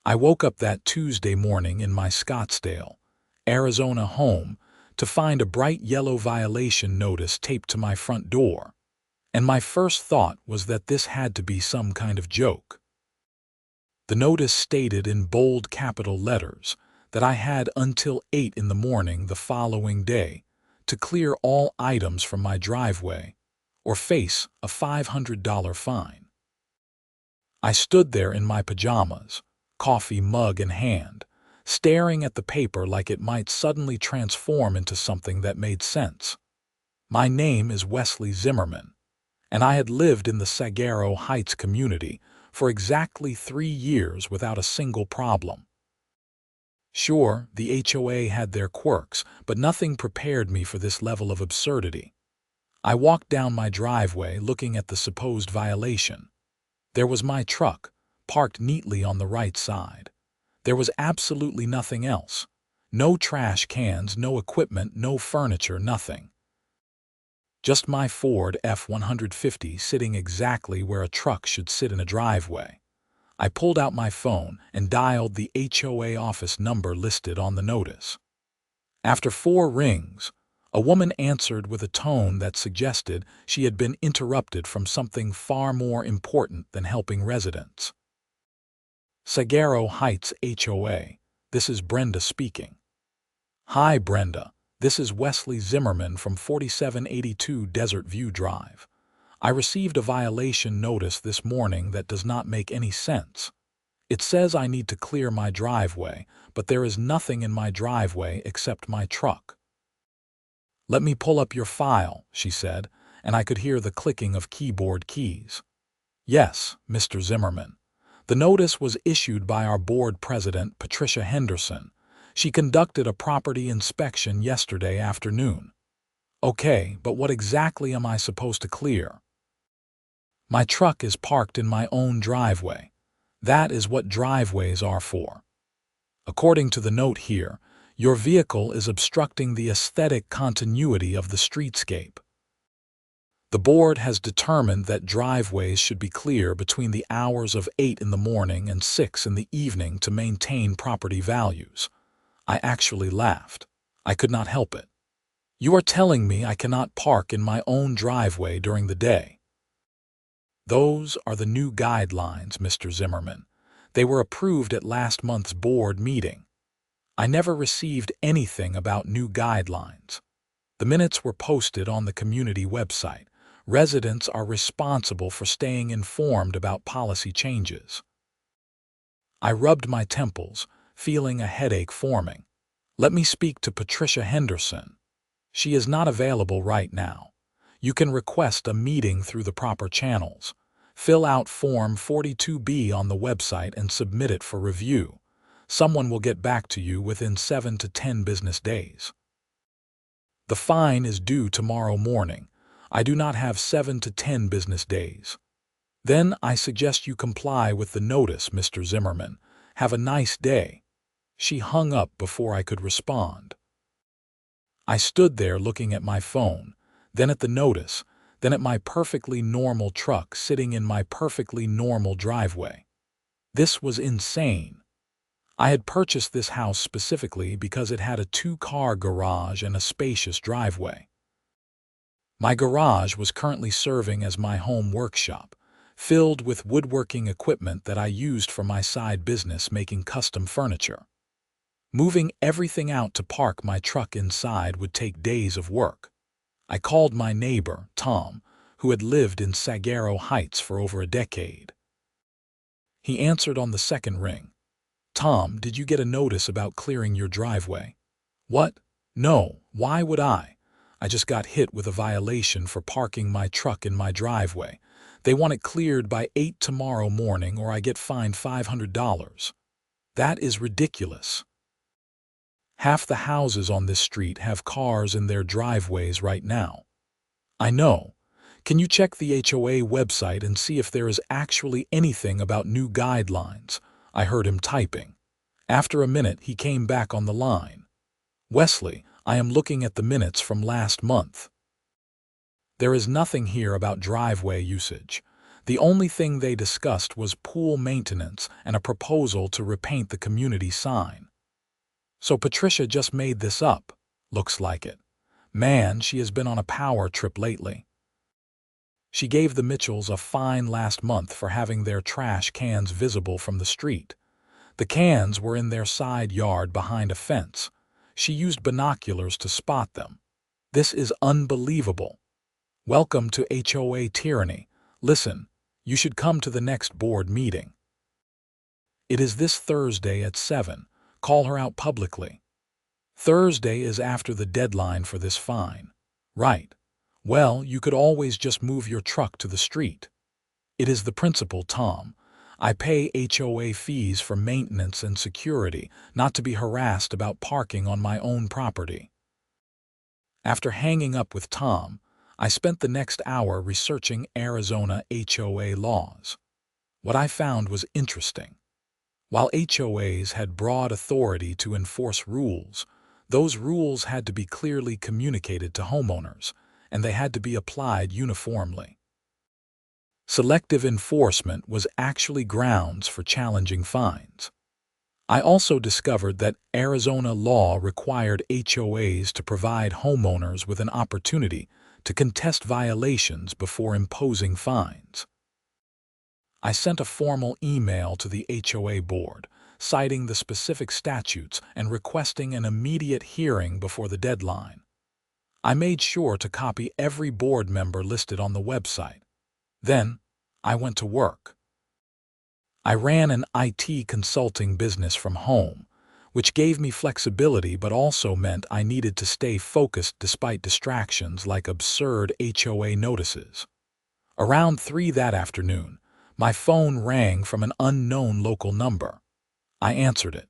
I woke up that Tuesday morning in my Scottsdale, Arizona home to find a bright yellow violation notice taped to my front door, and my first thought was that this had to be some kind of joke. The notice stated in bold capital letters that I had until 8 in the morning the following day to clear all items from my driveway or face a $500 fine. I stood there in my pajamas, coffee mug in hand, staring at the paper like it might suddenly transform into something that made sense. My name is Wesley Zimmerman, and I had lived in the Saguaro Heights community for exactly 3 years without a single problem. Sure, the HOA had their quirks, but nothing prepared me for this level of absurdity. I walked down my driveway looking at the supposed violation. There was my truck, parked neatly on the right side. There was absolutely nothing else. No trash cans, no equipment, no furniture, nothing. Just my Ford F-150 sitting exactly where a truck should sit in a driveway. I pulled out my phone and dialed the HOA office number listed on the notice. After 4 rings, a woman answered with a tone that suggested she had been interrupted from something far more important than helping residents. Saguaro Heights HOA, this is Brenda speaking. Hi Brenda, this is Wesley Zimmerman from 4782 Desert View Drive. I received a violation notice this morning that does not make any sense. It says I need to clear my driveway, but there is nothing in my driveway except my truck. Let me pull up your file, she said, and I could hear the clicking of keyboard keys. Yes, Mr. Zimmerman. The notice was issued by our board president, Patricia Henderson. She conducted a property inspection yesterday afternoon. Okay, but what exactly am I supposed to clear? My truck is parked in my own driveway. That is what driveways are for. According to the note here, your vehicle is obstructing the aesthetic continuity of the streetscape. The board has determined that driveways should be clear between the hours of 8 in the morning and 6 in the evening to maintain property values. I actually laughed. I could not help it. You are telling me I cannot park in my own driveway during the day. Those are the new guidelines, Mr. Zimmerman. They were approved at last month's board meeting. I never received anything about new guidelines. The minutes were posted on the community website. Residents are responsible for staying informed about policy changes. I rubbed my temples, feeling a headache forming. Let me speak to Patricia Henderson. She is not available right now. You can request a meeting through the proper channels. Fill out Form 42B on the website and submit it for review. Someone will get back to you within 7 to 10 business days. The fine is due tomorrow morning. I do not have 7 to 10 business days. Then I suggest you comply with the notice, Mr. Zimmerman. Have a nice day. She hung up before I could respond. I stood there looking at my phone, then at the notice, then at my perfectly normal truck sitting in my perfectly normal driveway. This was insane. I had purchased this house specifically because it had a 2-car garage and a spacious driveway. My garage was currently serving as my home workshop, filled with woodworking equipment that I used for my side business making custom furniture. Moving everything out to park my truck inside would take days of work. I called my neighbor, Tom, who had lived in Saguaro Heights for over a decade. He answered on the second ring. Tom, did you get a notice about clearing your driveway? What? No, why would I? I just got hit with a violation for parking my truck in my driveway. They want it cleared by 8 tomorrow morning or I get fined $500. That is ridiculous. Half the houses on this street have cars in their driveways right now. I know. Can you check the HOA website and see if there is actually anything about new guidelines? I heard him typing. After a minute, he came back on the line. Wesley, I am looking at the minutes from last month. There is nothing here about driveway usage. The only thing they discussed was pool maintenance and a proposal to repaint the community sign. So Patricia just made this up. Looks like it. Man, she has been on a power trip lately. She gave the Mitchells a fine last month for having their trash cans visible from the street. The cans were in their side yard behind a fence. She used binoculars to spot them. This is unbelievable. Welcome to HOA tyranny. Listen, you should come to the next board meeting. It is this Thursday at 7. Call her out publicly. Thursday is after the deadline for this fine. Right. Well, you could always just move your truck to the street. It is the principal, Tom. I pay HOA fees for maintenance and security, not to be harassed about parking on my own property. After hanging up with Tom, I spent the next hour researching Arizona HOA laws. What I found was interesting. While HOAs had broad authority to enforce rules, those rules had to be clearly communicated to homeowners, and they had to be applied uniformly. Selective enforcement was actually grounds for challenging fines. I also discovered that Arizona law required HOAs to provide homeowners with an opportunity to contest violations before imposing fines. I sent a formal email to the HOA board, citing the specific statutes and requesting an immediate hearing before the deadline. I made sure to copy every board member listed on the website. Then, I went to work. I ran an IT consulting business from home, which gave me flexibility but also meant I needed to stay focused despite distractions like absurd HOA notices. Around 3 that afternoon, my phone rang from an unknown local number. I answered it.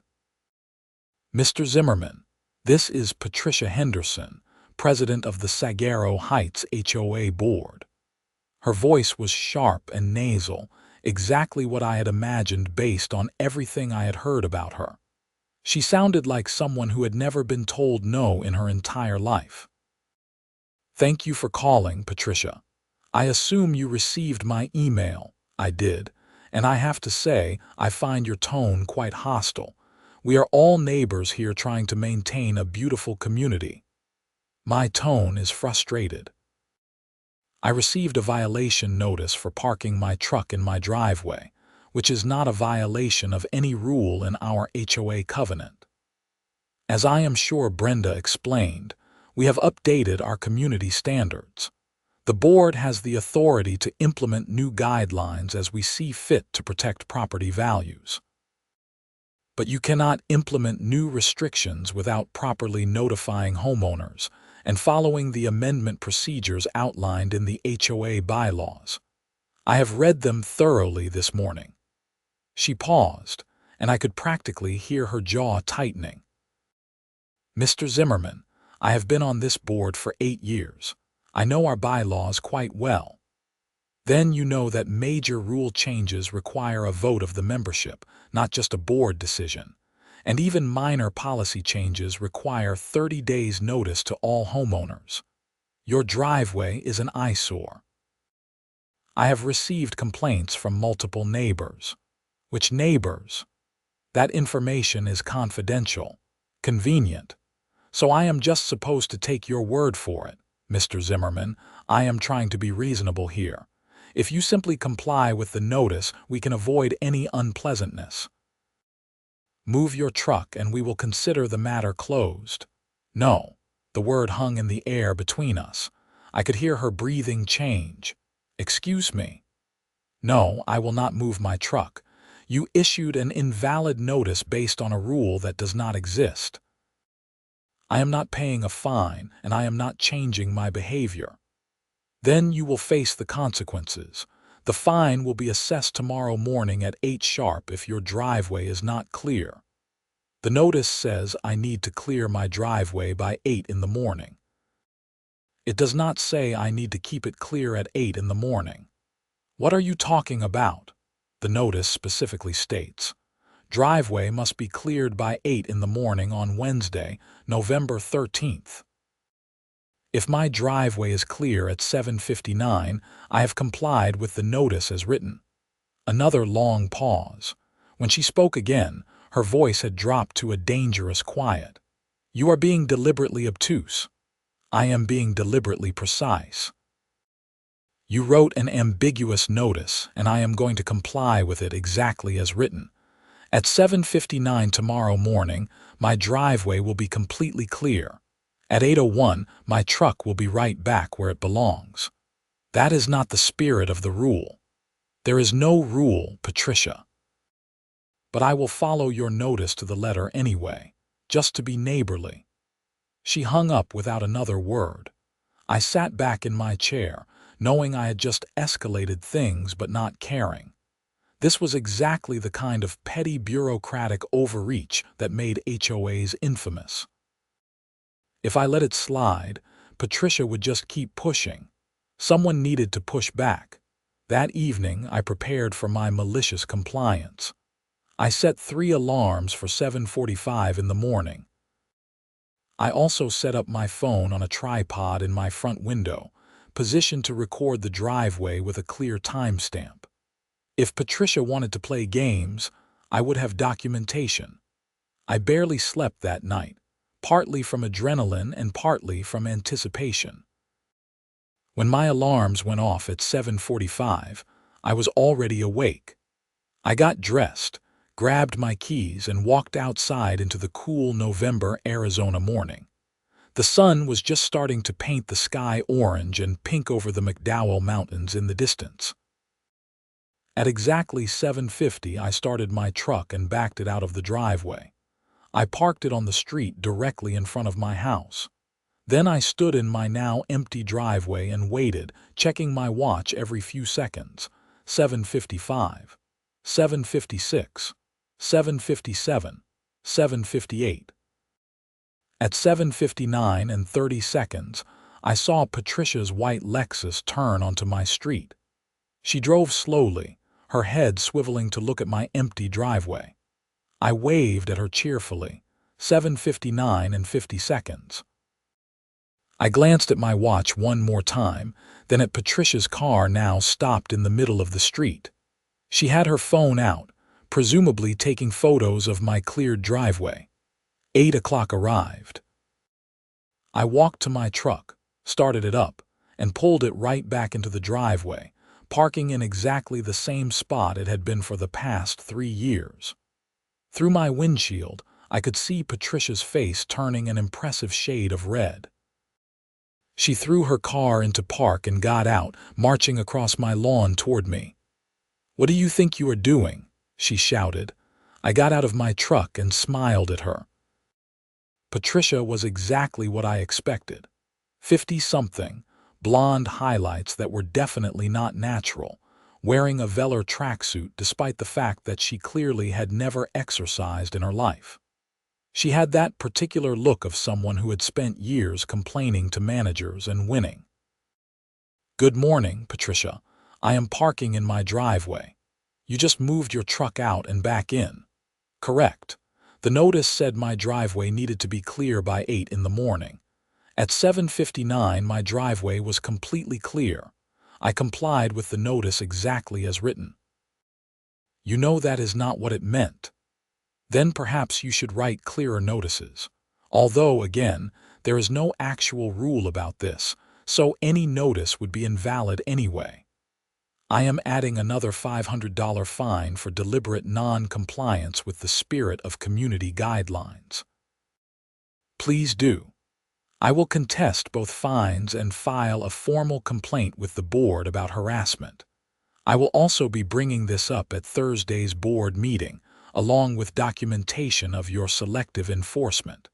Mr. Zimmerman, this is Patricia Henderson, president of the Saguaro Heights HOA board. Her voice was sharp and nasal, exactly what I had imagined based on everything I had heard about her. She sounded like someone who had never been told no in her entire life. Thank you for calling, Patricia. I assume you received my email. I did, and I have to say, I find your tone quite hostile. We are all neighbors here trying to maintain a beautiful community. My tone is frustrated. I received a violation notice for parking my truck in my driveway, which is not a violation of any rule in our HOA covenant. As I am sure Brenda explained, we have updated our community standards. The board has the authority to implement new guidelines as we see fit to protect property values. But you cannot implement new restrictions without properly notifying homeowners and following the amendment procedures outlined in the HOA bylaws. I have read them thoroughly this morning. She paused, and I could practically hear her jaw tightening. Mr. Zimmerman, I have been on this board for 8 years. I know our bylaws quite well. Then you know that major rule changes require a vote of the membership, not just a board decision. And even minor policy changes require 30 days' notice to all homeowners. Your driveway is an eyesore. I have received complaints from multiple neighbors. Which neighbors? That information is confidential. Convenient. So I am just supposed to take your word for it. Mr. Zimmerman, I am trying to be reasonable here. If you simply comply with the notice, we can avoid any unpleasantness. Move your truck and we will consider the matter closed. No. The word hung in the air between us. I could hear her breathing change. Excuse me. No, I will not move my truck. You issued an invalid notice based on a rule that does not exist. I am not paying a fine, and I am not changing my behavior. Then you will face the consequences. The fine will be assessed tomorrow morning at 8 sharp if your driveway is not clear. The notice says I need to clear my driveway by 8 in the morning. It does not say I need to keep it clear at 8 in the morning. What are you talking about? The notice specifically states, driveway must be cleared by 8 in the morning on Wednesday, November 13th. If my driveway is clear at 7:59, I have complied with the notice as written. Another long pause. When she spoke again, her voice had dropped to a dangerous quiet. You are being deliberately obtuse. I am being deliberately precise. You wrote an ambiguous notice, and I am going to comply with it exactly as written. At 7:59 tomorrow morning, my driveway will be completely clear. At 8:01, my truck will be right back where it belongs. That is not the spirit of the rule. There is no rule, Patricia. But I will follow your notice to the letter anyway, just to be neighborly. She hung up without another word. I sat back in my chair, knowing I had just escalated things but not caring. This was exactly the kind of petty bureaucratic overreach that made HOAs infamous. If I let it slide, Patricia would just keep pushing. Someone needed to push back. That evening, I prepared for my malicious compliance. I set 3 alarms for 7:45 in the morning. I also set up my phone on a tripod in my front window, positioned to record the driveway with a clear timestamp. If Patricia wanted to play games, I would have documentation. I barely slept that night, partly from adrenaline and partly from anticipation. When my alarms went off at 7:45, I was already awake. I got dressed, grabbed my keys, and walked outside into the cool November Arizona morning. The sun was just starting to paint the sky orange and pink over the McDowell Mountains in the distance. At exactly 7:50, I started my truck and backed it out of the driveway. I parked it on the street directly in front of my house. Then I stood in my now empty driveway and waited, checking my watch every few seconds. 7:55, 7:56, 7:57, 7:58. At 7:59 and 30 seconds, I saw Patricia's white Lexus turn onto my street. She drove slowly, her head swiveling to look at my empty driveway. I waved at her cheerfully. 7:59 and 50 seconds. I glanced at my watch one more time, then at Patricia's car now stopped in the middle of the street. She had her phone out, presumably taking photos of my cleared driveway. 8 o'clock arrived. I walked to my truck, started it up, and pulled it right back into the driveway, parking in exactly the same spot it had been for the past 3 years. Through my windshield, I could see Patricia's face turning an impressive shade of red. She threw her car into park and got out, marching across my lawn toward me. "What do you think you are doing?" she shouted. I got out of my truck and smiled at her. Patricia was exactly what I expected. 50-something, blonde highlights that were definitely not natural, wearing a velour tracksuit despite the fact that she clearly had never exercised in her life. She had that particular look of someone who had spent years complaining to managers and winning. "Good morning, Patricia. I am parking in my driveway. You just moved your truck out and back in." "Correct. The notice said my driveway needed to be clear by 8 in the morning. At 7:59, my driveway was completely clear. I complied with the notice exactly as written." "You know that is not what it meant. Then perhaps you should write clearer notices. Although, again, there is no actual rule about this, so any notice would be invalid anyway. I am adding another $500 fine for deliberate non-compliance with the spirit of community guidelines." "Please do. I will contest both fines and file a formal complaint with the board about harassment. I will also be bringing this up at Thursday's board meeting, along with documentation of your selective enforcement.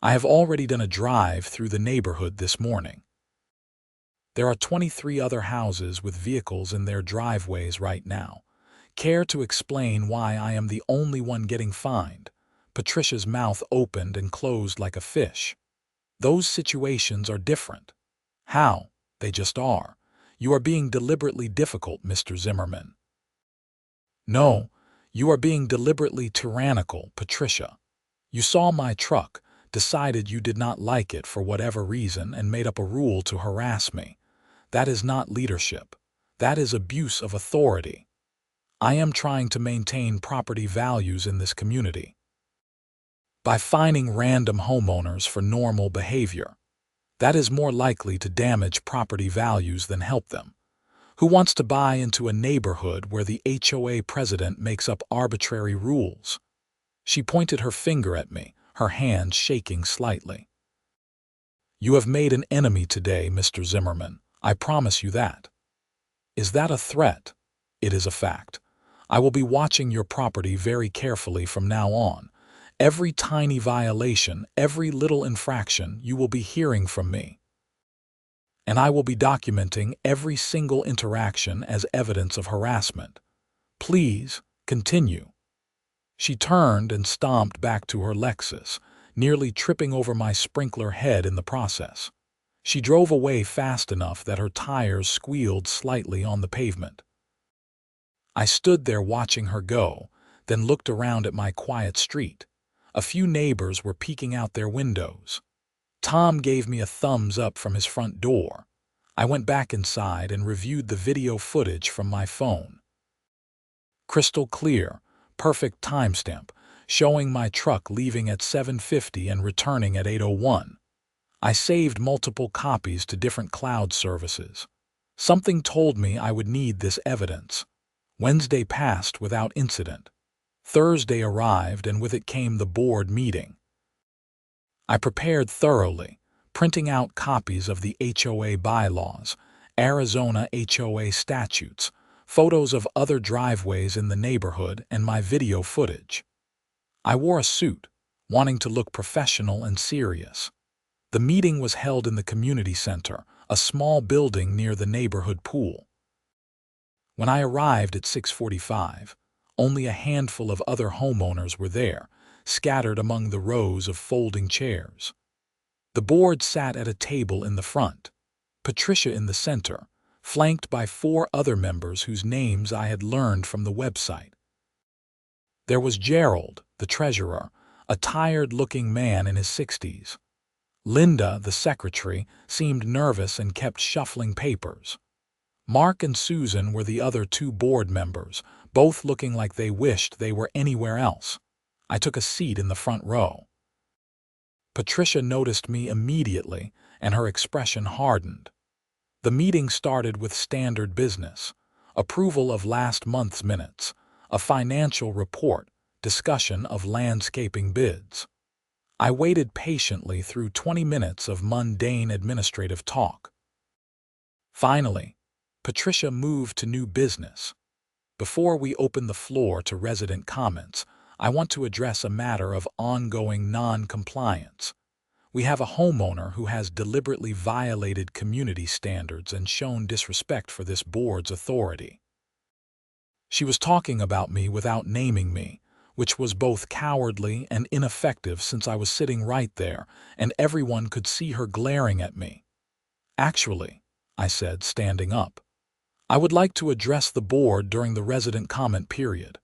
I have already done a drive through the neighborhood this morning. There are 23 other houses with vehicles in their driveways right now. Care to explain why I am the only one getting fined?" Patricia's mouth opened and closed like a fish. "Those situations are different." "How?" "They just are. You are being deliberately difficult, Mr. Zimmerman." "No, you are being deliberately tyrannical, Patricia. You saw my truck, decided you did not like it for whatever reason and made up a rule to harass me. That is not leadership. That is abuse of authority. I am trying to maintain property values in this community by fining random homeowners for normal behavior. That is more likely to damage property values than help them. Who wants to buy into a neighborhood where the HOA president makes up arbitrary rules? She pointed her finger at me, her hand shaking slightly. You have made an enemy today, Mr. Zimmerman. I promise you that. Is that a threat? It is a fact. I will be watching your property very carefully from now on. Every tiny violation, every little infraction, you will be hearing from me. And I will be documenting every single interaction as evidence of harassment. Please, continue. She turned and stomped back to her Lexus, nearly tripping over my sprinkler head in the process. She drove away fast enough that her tires squealed slightly on the pavement. I stood there watching her go, then looked around at my quiet street. A few neighbors were peeking out their windows. Tom gave me a thumbs up from his front door. I went back inside and reviewed the video footage from my phone. Crystal clear, perfect timestamp, showing my truck leaving at 7:50 and returning at 8:01. I saved multiple copies to different cloud services. Something told me I would need this evidence. Wednesday passed without incident. Thursday arrived, and with it came the board meeting. I prepared thoroughly, printing out copies of the HOA bylaws, Arizona HOA statutes, photos of other driveways in the neighborhood, and my video footage. I wore a suit, wanting to look professional and serious. The meeting was held in the community center, a small building near the neighborhood pool. When I arrived at 6:45, only a handful of other homeowners were there, scattered among the rows of folding chairs. The board sat at a table in the front, Patricia in the center, flanked by 4 other members whose names I had learned from the website. There was Gerald, the treasurer, a tired-looking man in his 60s. Linda, the secretary, seemed nervous and kept shuffling papers. Mark and Susan were the other 2 board members, both looking like they wished they were anywhere else. I took a seat in the front row. Patricia noticed me immediately, and her expression hardened. The meeting started with standard business: approval of last month's minutes, a financial report, discussion of landscaping bids. I waited patiently through 20 minutes of mundane administrative talk. Finally, Patricia moved to new business. Before we open the floor to resident comments, I want to address a matter of ongoing non-compliance. We have a homeowner who has deliberately violated community standards and shown disrespect for this board's authority. She was talking about me without naming me, which was both cowardly and ineffective since I was sitting right there and everyone could see her glaring at me. Actually, I said, standing up, I would like to address the board during the resident comment period.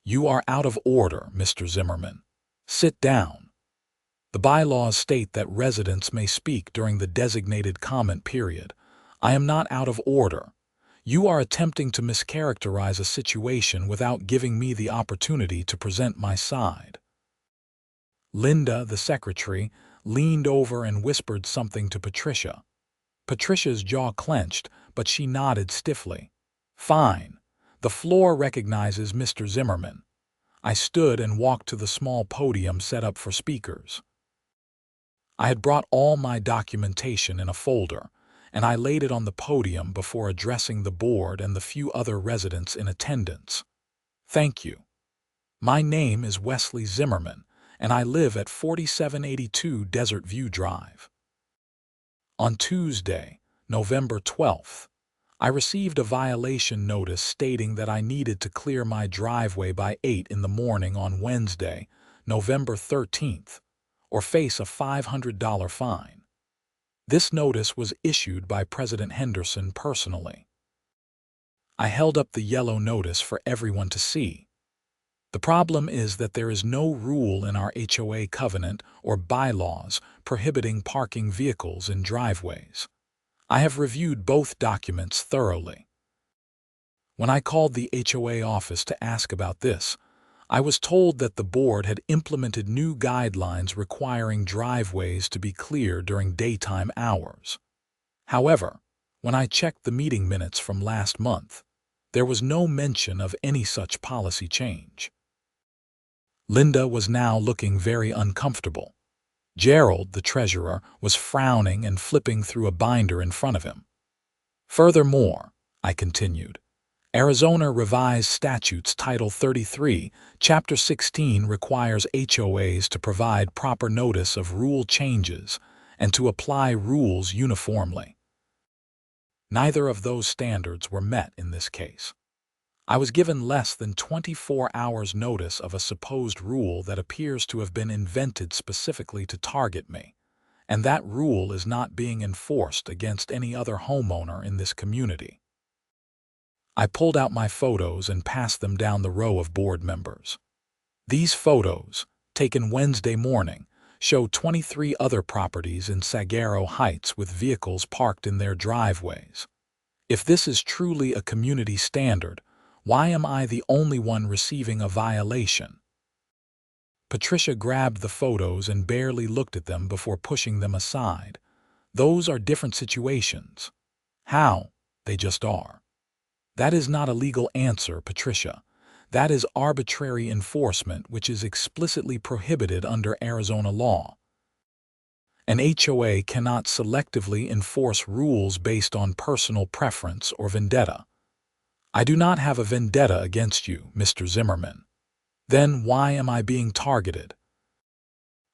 You are out of order, Mr. Zimmerman. Sit down. The bylaws state that residents may speak during the designated comment period. I am not out of order. You are attempting to mischaracterize a situation without giving me the opportunity to present my side. Linda, the secretary, leaned over and whispered something to Patricia. Patricia's jaw clenched, but she nodded stiffly. Fine. The floor recognizes Mr. Zimmerman. I stood and walked to the small podium set up for speakers. I had brought all my documentation in a folder, and I laid it on the podium before addressing the board and the few other residents in attendance. Thank you. My name is Wesley Zimmerman, and I live at 4782 Desert View Drive. On Tuesday, November 12th, I received a violation notice stating that I needed to clear my driveway by 8 in the morning on Wednesday, November 13th, or face a $500 fine. This notice was issued by President Henderson personally. I held up the yellow notice for everyone to see. The problem is that there is no rule in our HOA covenant or bylaws prohibiting parking vehicles in driveways. I have reviewed both documents thoroughly. When I called the HOA office to ask about this, I was told that the board had implemented new guidelines requiring driveways to be clear during daytime hours. However, when I checked the meeting minutes from last month, there was no mention of any such policy change. Linda was now looking very uncomfortable. Gerald, the treasurer, was frowning and flipping through a binder in front of him. Furthermore, I continued, Arizona Revised Statutes Title 33, Chapter 16 requires HOAs to provide proper notice of rule changes and to apply rules uniformly. Neither of those standards were met in this case. I was given less than 24 hours notice of a supposed rule that appears to have been invented specifically to target me, and that rule is not being enforced against any other homeowner in this community. I pulled out my photos and passed them down the row of board members. These photos, taken Wednesday morning, show 23 other properties in Saguaro Heights with vehicles parked in their driveways. If this is truly a community standard, why am I the only one receiving a violation? Patricia grabbed the photos and barely looked at them before pushing them aside. Those are different situations. How? They just are. That is not a legal answer, Patricia. That is arbitrary enforcement which is explicitly prohibited under Arizona law. An HOA cannot selectively enforce rules based on personal preference or vendetta. I do not have a vendetta against you, Mr. Zimmerman. Then why am I being targeted?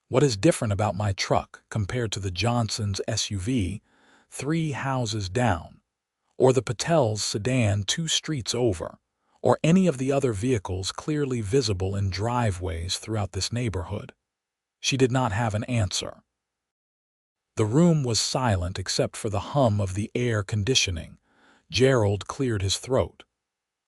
What is different about my truck compared to the Johnson's SUV 3 houses down, or the Patel's sedan 2 streets over, or any of the other vehicles clearly visible in driveways throughout this neighborhood? She did not have an answer. The room was silent except for the hum of the air conditioning. Gerald cleared his throat.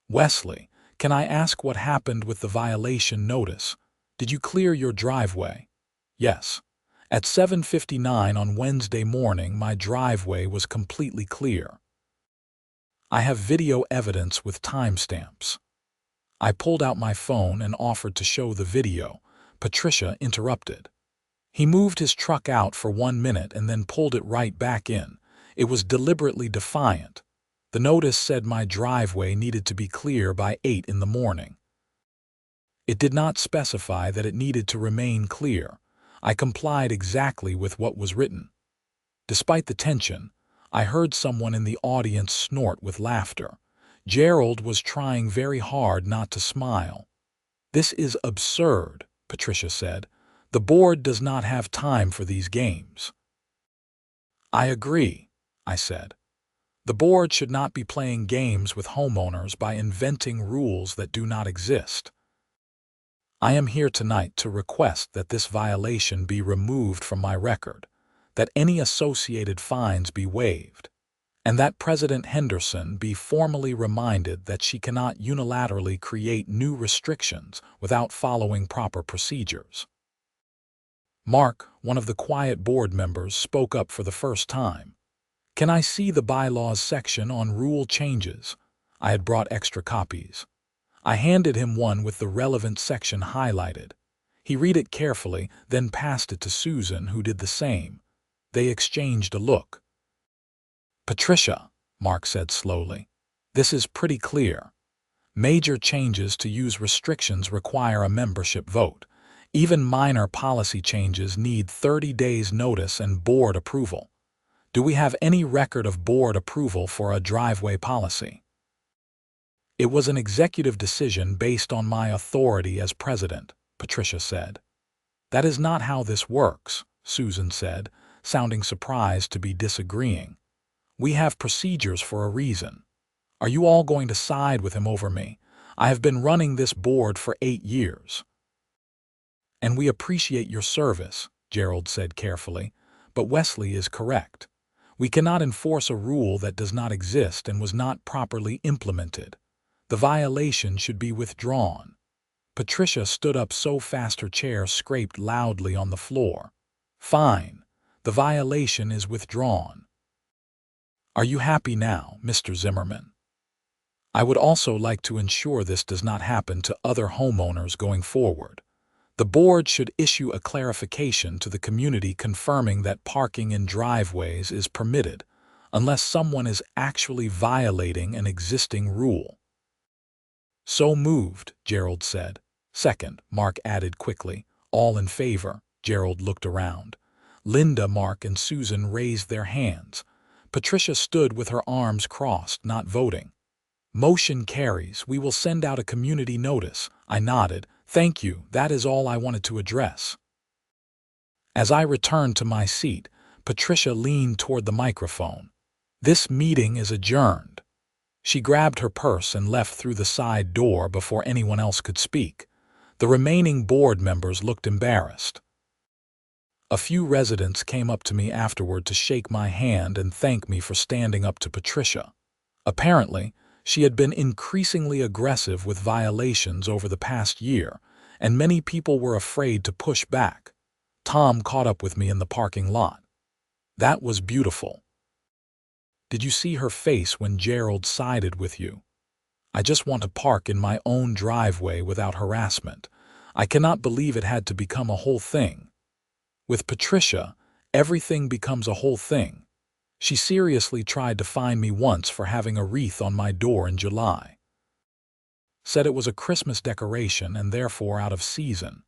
Wesley, can I ask what happened with the violation notice? Did you clear your driveway? Yes. At 7:59 on Wednesday morning, my driveway was completely clear. I have video evidence with timestamps. I pulled out my phone and offered to show the video. Patricia interrupted. He moved his truck out for 1 minute and then pulled it right back in. It was deliberately defiant. The notice said my driveway needed to be clear by 8 in the morning. It did not specify that it needed to remain clear. I complied exactly with what was written. Despite the tension, I heard someone in the audience snort with laughter. Gerald was trying very hard not to smile. This is absurd, Patricia said. The board does not have time for these games. I agree, I said. The board should not be playing games with homeowners by inventing rules that do not exist. I am here tonight to request that this violation be removed from my record, that any associated fines be waived, and that President Henderson be formally reminded that she cannot unilaterally create new restrictions without following proper procedures. Mark, one of the quiet board members, spoke up for the first time. Can I see the bylaws section on rule changes? I had brought extra copies. I handed him one with the relevant section highlighted. He read it carefully, then passed it to Susan, who did the same. They exchanged a look. Patricia, Mark said slowly, this is pretty clear. Major changes to use restrictions require a membership vote. Even minor policy changes need 30 days notice and board approval. Do we have any record of board approval for a driveway policy? It was an executive decision based on my authority as president, Patricia said. That is not how this works, Susan said, sounding surprised to be disagreeing. We have procedures for a reason. Are you all going to side with him over me? I have been running this board for 8 years. And we appreciate your service, Gerald said carefully, but Wesley is correct. We cannot enforce a rule that does not exist and was not properly implemented. The violation should be withdrawn. Patricia stood up so fast her chair scraped loudly on the floor. "Fine. The violation is withdrawn. Are you happy now, Mr. Zimmerman? I would also like to ensure this does not happen to other homeowners going forward. The board should issue a clarification to the community confirming that parking in driveways is permitted, unless someone is actually violating an existing rule." "So moved," Gerald said. "Second," Mark added quickly. "All in favor." Gerald looked around. Linda, Mark, and Susan raised their hands. Patricia stood with her arms crossed, not voting. "Motion carries. We will send out a community notice." I nodded. "Thank you. That is all I wanted to address." As I returned to my seat, Patricia leaned toward the microphone. "This meeting is adjourned." She grabbed her purse and left through the side door before anyone else could speak. The remaining board members looked embarrassed. A few residents came up to me afterward to shake my hand and thank me for standing up to Patricia. Apparently, she had been increasingly aggressive with violations over the past year, and many people were afraid to push back. Tom caught up with me in the parking lot. "That was beautiful. Did you see her face when Gerald sided with you? I just want to park in my own driveway without harassment. I cannot believe it had to become a whole thing." With Patricia, everything becomes a whole thing. She seriously tried to fine me once for having a wreath on my door in July. Said it was a Christmas decoration and therefore out of season.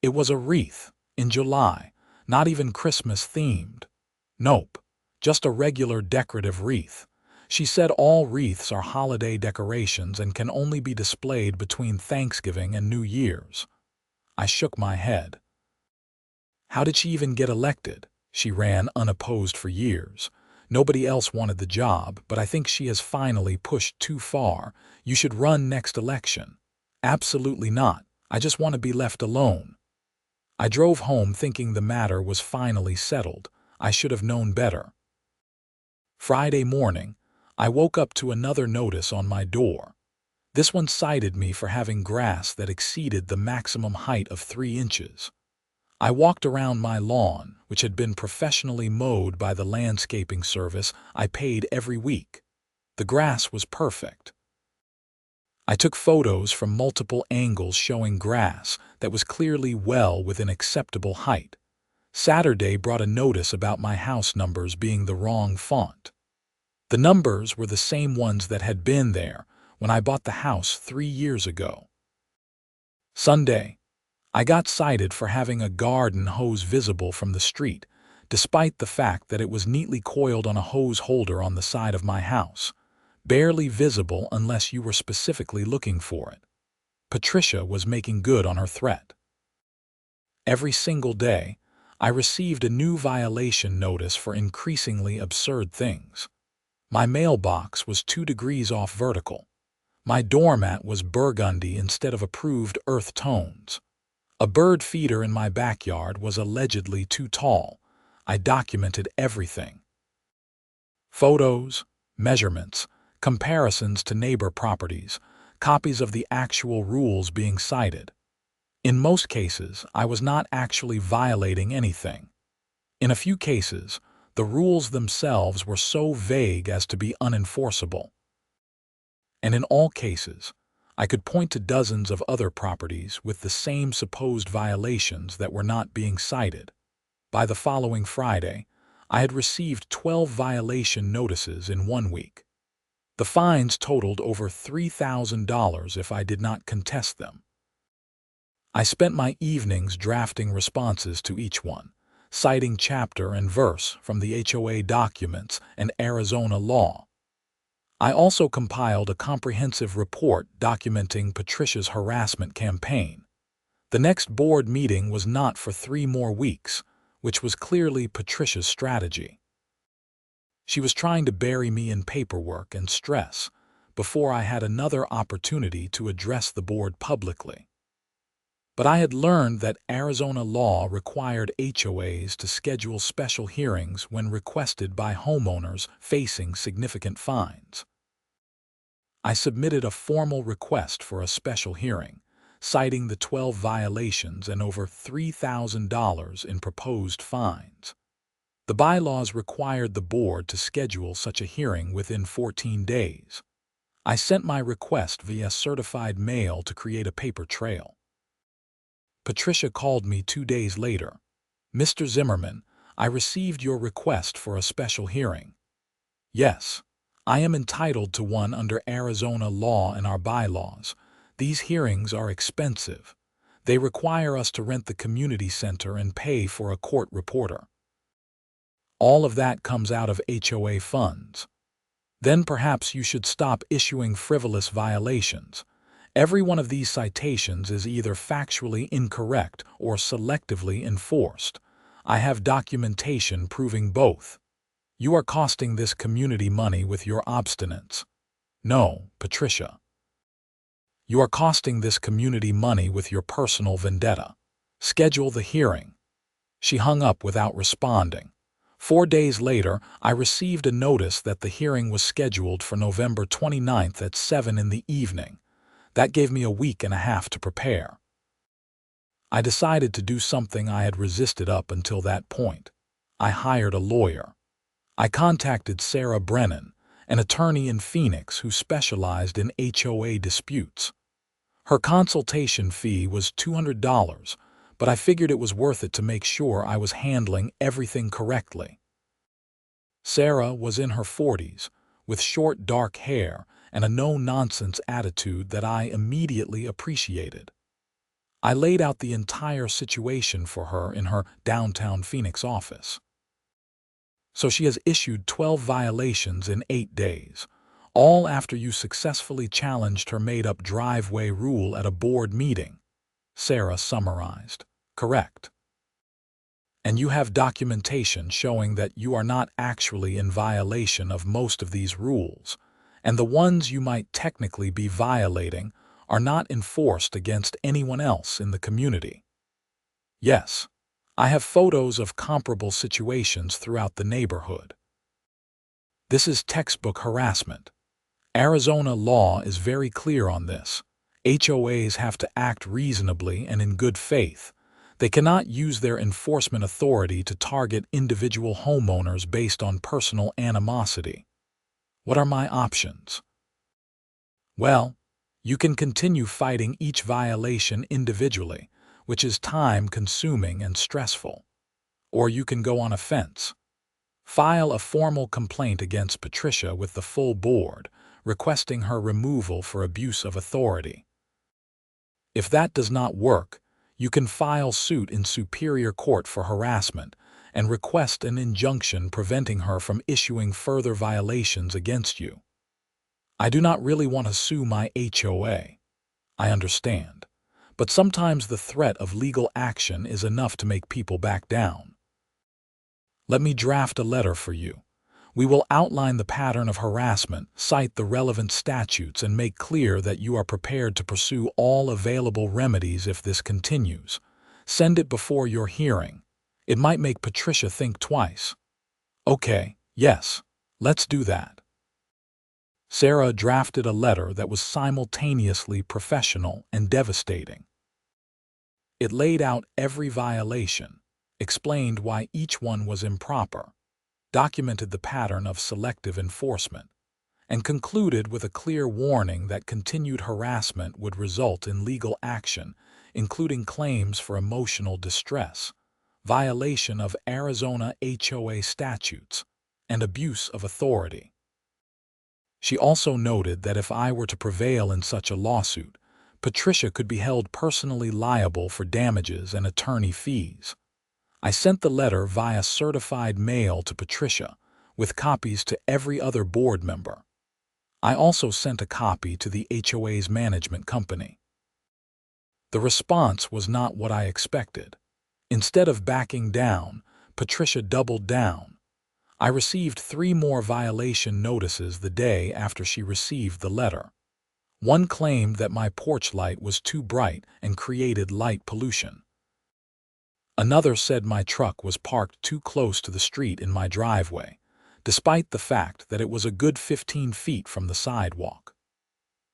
It was a wreath, in July, not even Christmas themed. Nope, just a regular decorative wreath. She said all wreaths are holiday decorations and can only be displayed between Thanksgiving and New Year's. I shook my head. How did she even get elected? She ran unopposed for years. Nobody else wanted the job, but I think she has finally pushed too far. "You should run next election." "Absolutely not. I just want to be left alone." I drove home thinking the matter was finally settled. I should have known better. Friday morning, I woke up to another notice on my door. This one cited me for having grass that exceeded the maximum height of 3 inches. I walked around my lawn, which had been professionally mowed by the landscaping service I paid every week. The grass was perfect. I took photos from multiple angles showing grass that was clearly well within acceptable height. Saturday brought a notice about my house numbers being the wrong font. The numbers were the same ones that had been there when I bought the house 3 years ago. Sunday, I got cited for having a garden hose visible from the street, despite the fact that it was neatly coiled on a hose holder on the side of my house, barely visible unless you were specifically looking for it. Patricia was making good on her threat. Every single day, I received a new violation notice for increasingly absurd things. My mailbox was 2 degrees off vertical. My doormat was burgundy instead of approved earth tones. A bird feeder in my backyard was allegedly too tall. I documented everything. Photos, measurements, comparisons to neighbor properties, copies of the actual rules being cited. In most cases, I was not actually violating anything. In a few cases, the rules themselves were so vague as to be unenforceable. And in all cases, I could point to dozens of other properties with the same supposed violations that were not being cited. By the following Friday, I had received 12 violation notices in 1 week. The fines totaled over $3,000 if I did not contest them. I spent my evenings drafting responses to each one, citing chapter and verse from the HOA documents and Arizona law. I also compiled a comprehensive report documenting Patricia's harassment campaign. The next board meeting was not for 3 more weeks, which was clearly Patricia's strategy. She was trying to bury me in paperwork and stress before I had another opportunity to address the board publicly. But I had learned that Arizona law required HOAs to schedule special hearings when requested by homeowners facing significant fines. I submitted a formal request for a special hearing, citing the 12 violations and over $3,000 in proposed fines. The bylaws required the board to schedule such a hearing within 14 days. I sent my request via certified mail to create a paper trail. Patricia called me 2 days later. "Mr. Zimmerman, I received your request for a special hearing." "Yes, I am entitled to one under Arizona law and our bylaws. These hearings are expensive. They require us to rent the community center and pay for a court reporter. All of that comes out of HOA funds. Then perhaps you should stop issuing frivolous violations. Every one of these citations is either factually incorrect or selectively enforced. I have documentation proving both. You are costing this community money with your obstinance." "No, Patricia. You are costing this community money with your personal vendetta. Schedule the hearing." She hung up without responding. 4 days later, I received a notice that the hearing was scheduled for November 29th at 7 in the evening. That gave me a week and a half to prepare. I decided to do something I had resisted up until that point. I hired a lawyer. I contacted Sarah Brennan, an attorney in Phoenix who specialized in HOA disputes. Her consultation fee was $200, but I figured it was worth it to make sure I was handling everything correctly. Sarah was in her 40s, with short dark hair and a no-nonsense attitude that I immediately appreciated. I laid out the entire situation for her in her downtown Phoenix office. "So she has issued 12 violations in 8 days, all after you successfully challenged her made-up driveway rule at a board meeting," Sarah summarized. "Correct. And you have documentation showing that you are not actually in violation of most of these rules, and the ones you might technically be violating are not enforced against anyone else in the community." "Yes. I have photos of comparable situations throughout the neighborhood." This is textbook harassment. Arizona law is very clear on this. HOAs have to act reasonably and in good faith. They cannot use their enforcement authority to target individual homeowners based on personal animosity. What are my options? Well, you can continue fighting each violation individually, which is time-consuming and stressful. Or you can go on offense. File a formal complaint against Patricia with the full board, requesting her removal for abuse of authority. If that does not work, you can file suit in Superior Court for harassment and request an injunction preventing her from issuing further violations against you. I do not really want to sue my HOA. I understand. But sometimes the threat of legal action is enough to make people back down. Let me draft a letter for you. We will outline the pattern of harassment, cite the relevant statutes, and make clear that you are prepared to pursue all available remedies if this continues. Send it before your hearing. It might make Patricia think twice. Okay, yes, let's do that. Sarah drafted a letter that was simultaneously professional and devastating. It laid out every violation, explained why each one was improper, documented the pattern of selective enforcement, and concluded with a clear warning that continued harassment would result in legal action, including claims for emotional distress, violation of Arizona HOA statutes, and abuse of authority. She also noted that if I were to prevail in such a lawsuit, Patricia could be held personally liable for damages and attorney fees. I sent the letter via certified mail to Patricia, with copies to every other board member. I also sent a copy to the HOA's management company. The response was not what I expected. Instead of backing down, Patricia doubled down. I received 3 more violation notices the day after she received the letter. One claimed that my porch light was too bright and created light pollution. Another said my truck was parked too close to the street in my driveway, despite the fact that it was a good 15 feet from the sidewalk.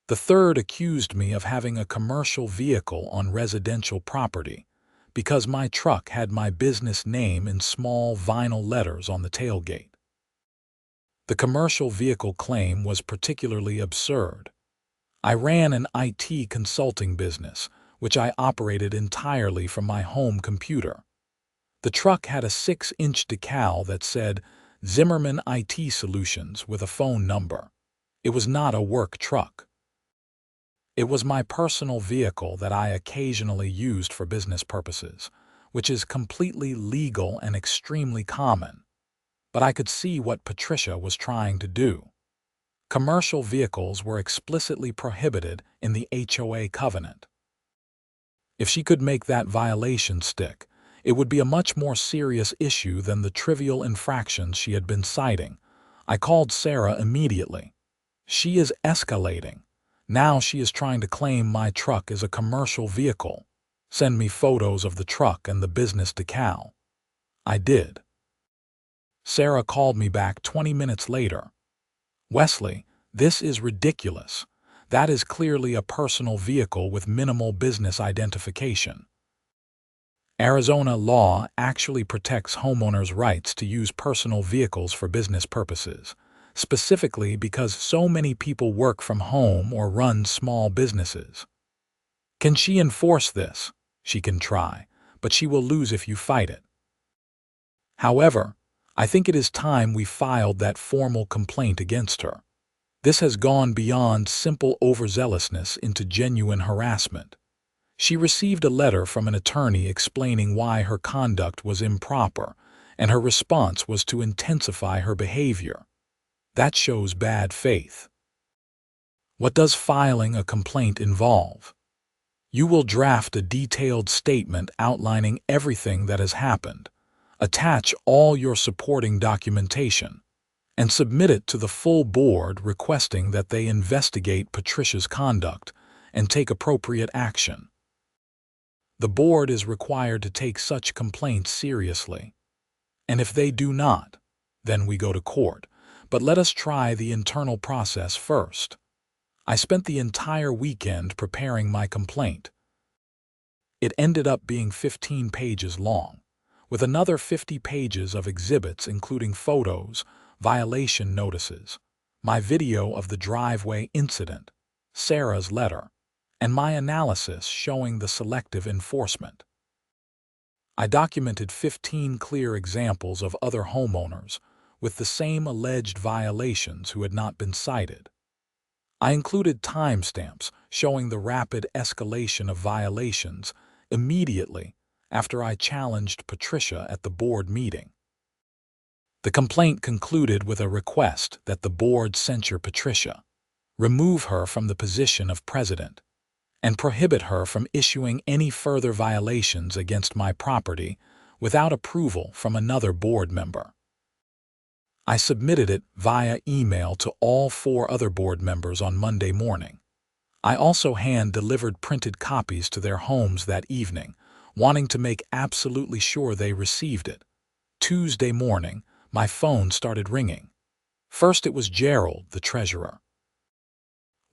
The third accused me of having a commercial vehicle on residential property because my truck had my business name in small vinyl letters on the tailgate. The commercial vehicle claim was particularly absurd. I ran an IT consulting business, which I operated entirely from my home computer. The truck had a 6-inch decal that said Zimmerman IT Solutions with a phone number. It was not a work truck. It was my personal vehicle that I occasionally used for business purposes, which is completely legal and extremely common. But I could see what Patricia was trying to do. Commercial vehicles were explicitly prohibited in the HOA covenant. If she could make that violation stick, it would be a much more serious issue than the trivial infractions she had been citing. I called Sarah immediately. She is escalating. Now she is trying to claim my truck is a commercial vehicle. Send me photos of the truck and the business decal. I did. Sarah called me back 20 minutes later. Wesley, this is ridiculous. That is clearly a personal vehicle with minimal business identification. Arizona law actually protects homeowners' rights to use personal vehicles for business purposes, specifically because so many people work from home or run small businesses. Can she enforce this? She can try, but she will lose if you fight it. However, I think it is time we filed that formal complaint against her. This has gone beyond simple overzealousness into genuine harassment. She received a letter from an attorney explaining why her conduct was improper, and her response was to intensify her behavior. That shows bad faith. What does filing a complaint involve? You will draft a detailed statement outlining everything that has happened, attach all your supporting documentation, and submit it to the full board requesting that they investigate Patricia's conduct and take appropriate action. The board is required to take such complaints seriously. And if they do not, then we go to court. But let us try the internal process first. I spent the entire weekend preparing my complaint. It ended up being 15 pages long, with another 50 pages of exhibits including photos, violation notices, my video of the driveway incident, Sarah's letter, and my analysis showing the selective enforcement. I documented 15 clear examples of other homeowners with the same alleged violations who had not been cited. I included timestamps showing the rapid escalation of violations immediately after I challenged Patricia at the board meeting. The complaint concluded with a request that the board censure Patricia, remove her from the position of president, and prohibit her from issuing any further violations against my property without approval from another board member. I submitted it via email to all 4 other board members on Monday morning. I also hand-delivered printed copies to their homes that evening, wanting to make absolutely sure they received it. Tuesday morning, my phone started ringing. First it was Gerald, the treasurer.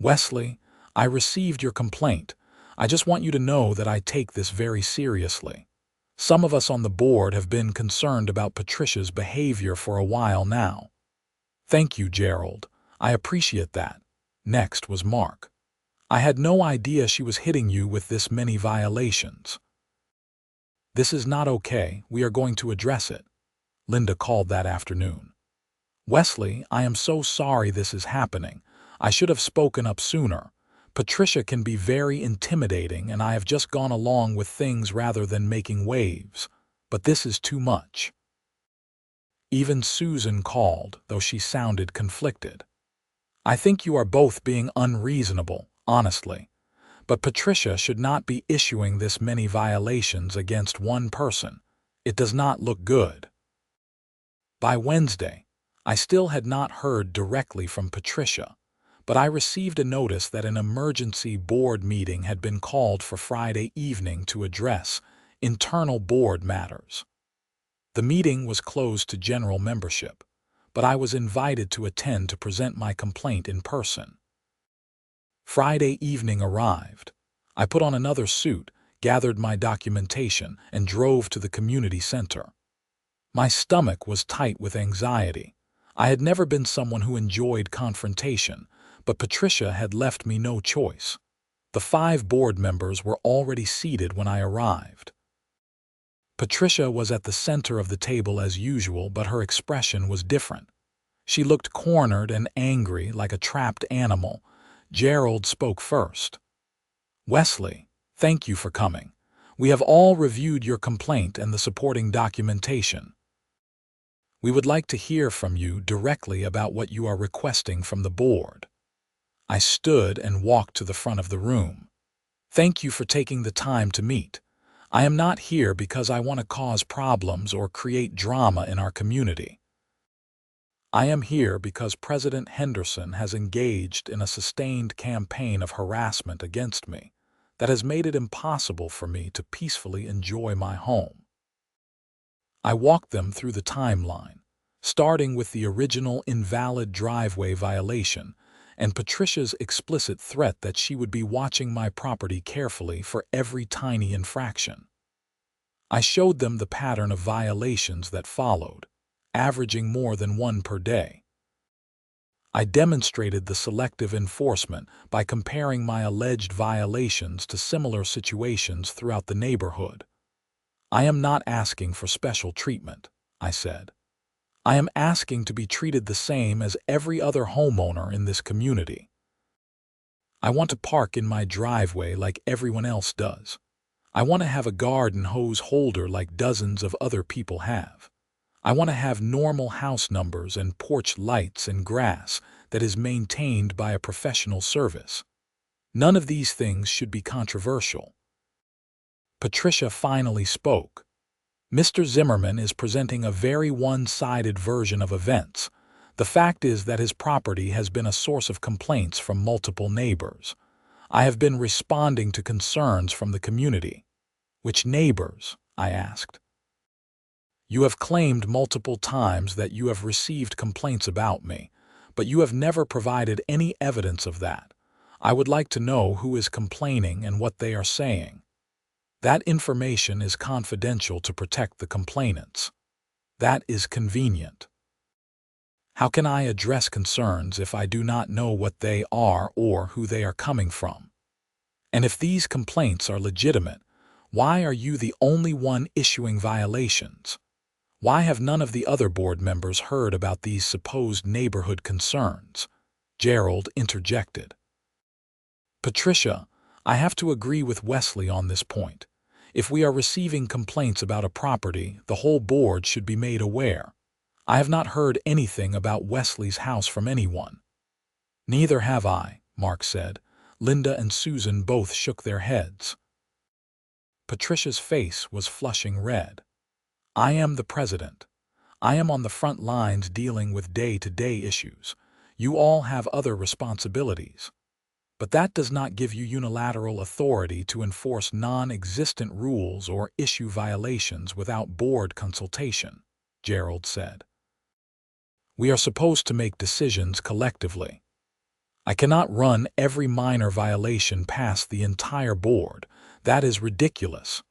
Wesley, I received your complaint. I just want you to know that I take this very seriously. Some of us on the board have been concerned about Patricia's behavior for a while now. Thank you, Gerald. I appreciate that. Next was Mark. I had no idea she was hitting you with this many violations. This is not okay. We are going to address it. Linda called that afternoon. Wesley, I am so sorry this is happening. I should have spoken up sooner. Patricia can be very intimidating, and I have just gone along with things rather than making waves. But this is too much. Even Susan called, though she sounded conflicted. I think you are both being unreasonable, honestly. But Patricia should not be issuing this many violations against one person. It does not look good. By Wednesday, I still had not heard directly from Patricia, but I received a notice that an emergency board meeting had been called for Friday evening to address internal board matters. The meeting was closed to general membership, but I was invited to attend to present my complaint in person. Friday evening arrived. I put on another suit, gathered my documentation, and drove to the community center. My stomach was tight with anxiety. I had never been someone who enjoyed confrontation, but Patricia had left me no choice. The 5 board members were already seated when I arrived. Patricia was at the center of the table as usual, but her expression was different. She looked cornered and angry like a trapped animal. Gerald spoke first. "Wesley, thank you for coming. We have all reviewed your complaint and the supporting documentation. We would like to hear from you directly about what you are requesting from the board." I stood and walked to the front of the room. "Thank you for taking the time to meet. I am not here because I want to cause problems or create drama in our community. I am here because President Henderson has engaged in a sustained campaign of harassment against me that has made it impossible for me to peacefully enjoy my home." I walked them through the timeline, starting with the original invalid driveway violation and Patricia's explicit threat that she would be watching my property carefully for every tiny infraction. I showed them the pattern of violations that followed, averaging more than 1 per day. I demonstrated the selective enforcement by comparing my alleged violations to similar situations throughout the neighborhood. "I am not asking for special treatment," I said. "I am asking to be treated the same as every other homeowner in this community. I want to park in my driveway like everyone else does. I want to have a garden hose holder like dozens of other people have. I want to have normal house numbers and porch lights and grass that is maintained by a professional service. None of these things should be controversial." Patricia finally spoke. "Mr. Zimmerman is presenting a very one-sided version of events. The fact is that his property has been a source of complaints from multiple neighbors. I have been responding to concerns from the community." "Which neighbors?" I asked. "You have claimed multiple times that you have received complaints about me, but you have never provided any evidence of that. I would like to know who is complaining and what they are saying. That information is confidential to protect the complainants. That is convenient. How can I address concerns if I do not know what they are or who they are coming from? And if these complaints are legitimate, why are you the only one issuing violations? Why have none of the other board members heard about these supposed neighborhood concerns?" Gerald interjected. "Patricia, I have to agree with Wesley on this point. If we are receiving complaints about a property, the whole board should be made aware. I have not heard anything about Wesley's house from anyone." "Neither have I," Mark said. Linda and Susan both shook their heads. Patricia's face was flushing red. "I am the president. I am on the front lines dealing with day-to-day issues. You all have other responsibilities. But that does not give you unilateral authority to enforce non-existent rules or issue violations without board consultation," Gerald said. "We are supposed to make decisions collectively. I cannot run every minor violation past the entire board. That is ridiculous.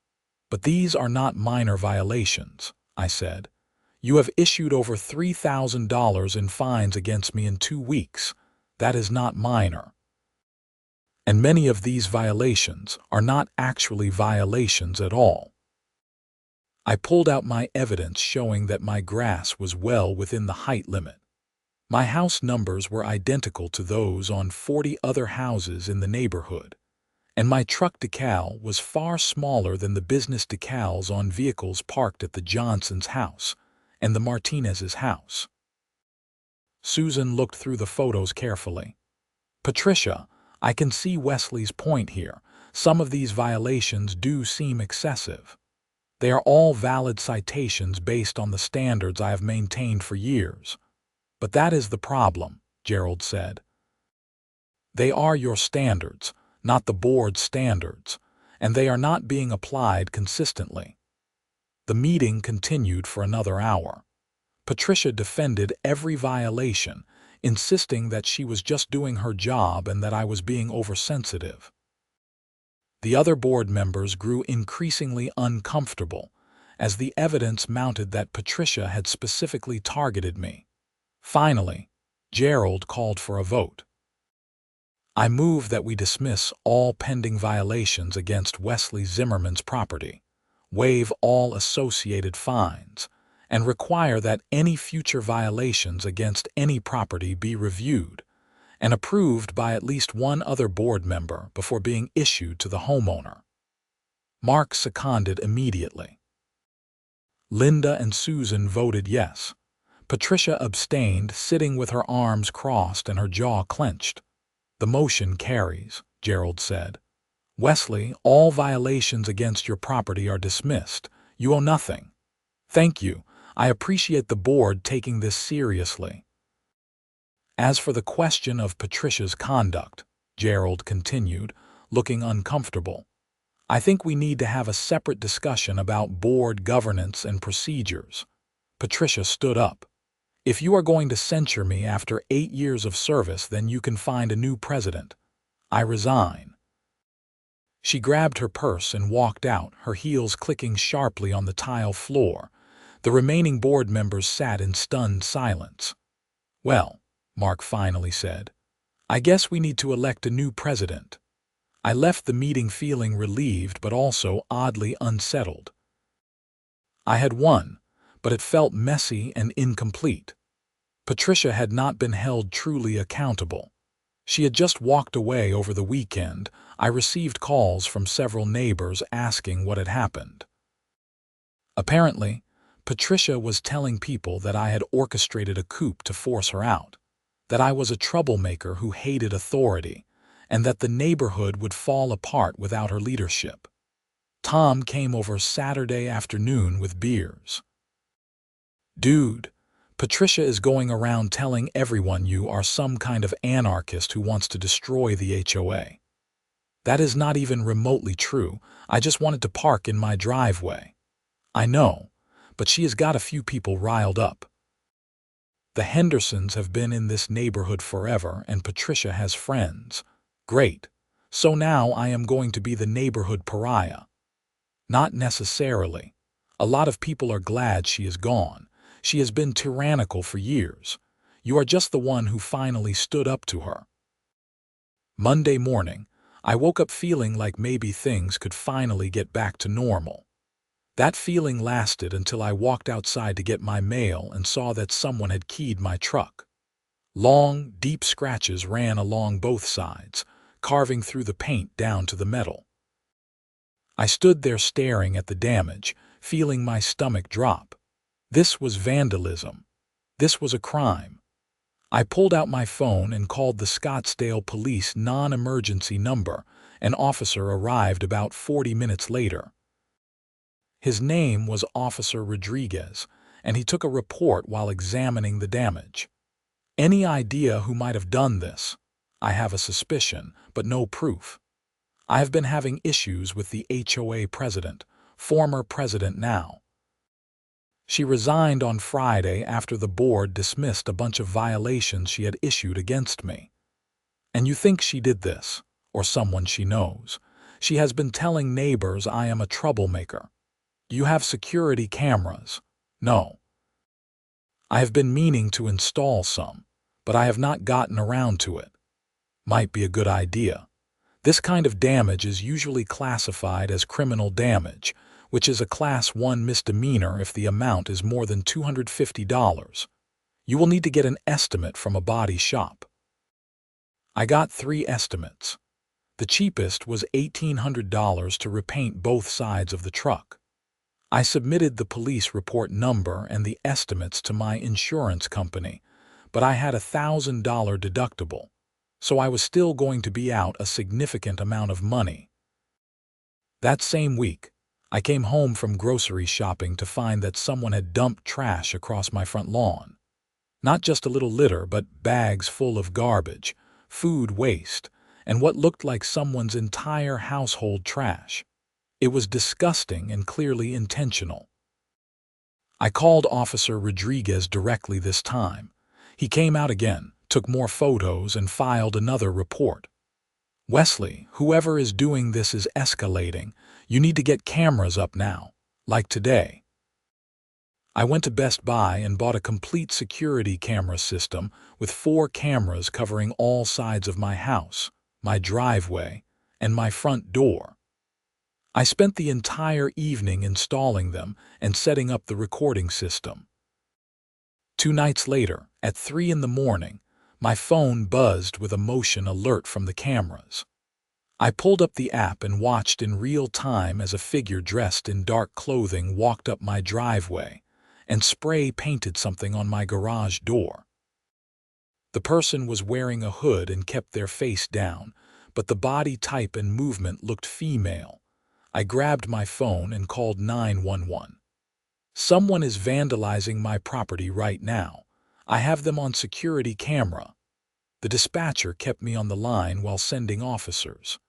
But these are not minor violations," I said. "You have issued over $3,000 in fines against me in 2 weeks. That is not minor. And many of these violations are not actually violations at all." I pulled out my evidence showing that my grass was well within the height limit. My house numbers were identical to those on 40 other houses in the neighborhood, and my truck decal was far smaller than the business decals on vehicles parked at the Johnsons' house and the Martinez's house. Susan looked through the photos carefully. "Patricia, I can see Wesley's point here. Some of these violations do seem excessive. They are all valid citations based on the standards I have maintained for years. But that is the problem," Gerald said. "They are your standards, not the board's standards, and they are not being applied consistently." The meeting continued for another hour. Patricia defended every violation, insisting that she was just doing her job and that I was being oversensitive. The other board members grew increasingly uncomfortable as the evidence mounted that Patricia had specifically targeted me. Finally, Gerald called for a vote. I move that we dismiss all pending violations against Wesley Zimmerman's property, waive all associated fines, and require that any future violations against any property be reviewed and approved by at least one other board member before being issued to the homeowner. Mark seconded immediately. Linda and Susan voted yes. Patricia abstained, sitting with her arms crossed and her jaw clenched. "The motion carries," Gerald said. "Wesley, all violations against your property are dismissed. You owe nothing." "Thank you. I appreciate the board taking this seriously." "As for the question of Patricia's conduct," Gerald continued, looking uncomfortable, "I think we need to have a separate discussion about board governance and procedures." Patricia stood up. "If you are going to censure me after 8 years of service, then you can find a new president. I resign." She grabbed her purse and walked out, her heels clicking sharply on the tile floor. The remaining board members sat in stunned silence. "Well," Mark finally said, "I guess we need to elect a new president." I left the meeting feeling relieved but also oddly unsettled. I had won, but it felt messy and incomplete. Patricia had not been held truly accountable. She had just walked away over the weekend. I received calls from several neighbors asking what had happened. Apparently, Patricia was telling people that I had orchestrated a coup to force her out, that I was a troublemaker who hated authority, and that the neighborhood would fall apart without her leadership. Tom came over Saturday afternoon with beers. "Dude, Patricia is going around telling everyone you are some kind of anarchist who wants to destroy the HOA. That is not even remotely true. I just wanted to park in my driveway." "I know, but she has got a few people riled up. The Hendersons have been in this neighborhood forever, and Patricia has friends. Great. So now I am going to be the neighborhood pariah." "Not necessarily. A lot of people are glad she is gone. She has been tyrannical for years. You are just the one who finally stood up to her." Monday morning, I woke up feeling like maybe things could finally get back to normal. That feeling lasted until I walked outside to get my mail and saw that someone had keyed my truck. Long, deep scratches ran along both sides, carving through the paint down to the metal. I stood there staring at the damage, feeling my stomach drop. This was vandalism. This was a crime. I pulled out my phone and called the Scottsdale police non-emergency number. An officer arrived about 40 minutes later. His name was Officer Rodriguez, and he took a report while examining the damage. "Any idea who might have done this?" "I have a suspicion, but no proof. I have been having issues with the HOA president, former president now. She resigned on Friday after the board dismissed a bunch of violations she had issued against me." "And you think she did this, or someone she knows? She has been telling neighbors I am a troublemaker." "Do you have security cameras?" "No." "I have been meaning to install some, but I have not gotten around to it." "Might be a good idea. This kind of damage is usually classified as criminal damage, which is a Class 1 misdemeanor if the amount is more than $250. You will need to get an estimate from a body shop." I got 3 estimates. The cheapest was $1,800 to repaint both sides of the truck. I submitted the police report number and the estimates to my insurance company, but I had a $1,000 deductible, so I was still going to be out a significant amount of money. That same week, I came home from grocery shopping to find that someone had dumped trash across my front lawn. Not just a little litter, but bags full of garbage, food waste, and what looked like someone's entire household trash. It was disgusting and clearly intentional. I called Officer Rodriguez directly this time. He came out again, took more photos, and filed another report. Wesley, whoever is doing this is escalating. You need to get cameras up now, like today. I went to Best Buy and bought a complete security camera system with 4 cameras covering all sides of my house, my driveway, and my front door. I spent the entire evening installing them and setting up the recording system. 2 nights later, at 3 in the morning, my phone buzzed with a motion alert from the cameras. I pulled up the app and watched in real time as a figure dressed in dark clothing walked up my driveway and spray painted something on my garage door. The person was wearing a hood and kept their face down, but the body type and movement looked female. I grabbed my phone and called 911. Someone is vandalizing my property right now. I have them on security camera. The dispatcher kept me on the line while sending officers.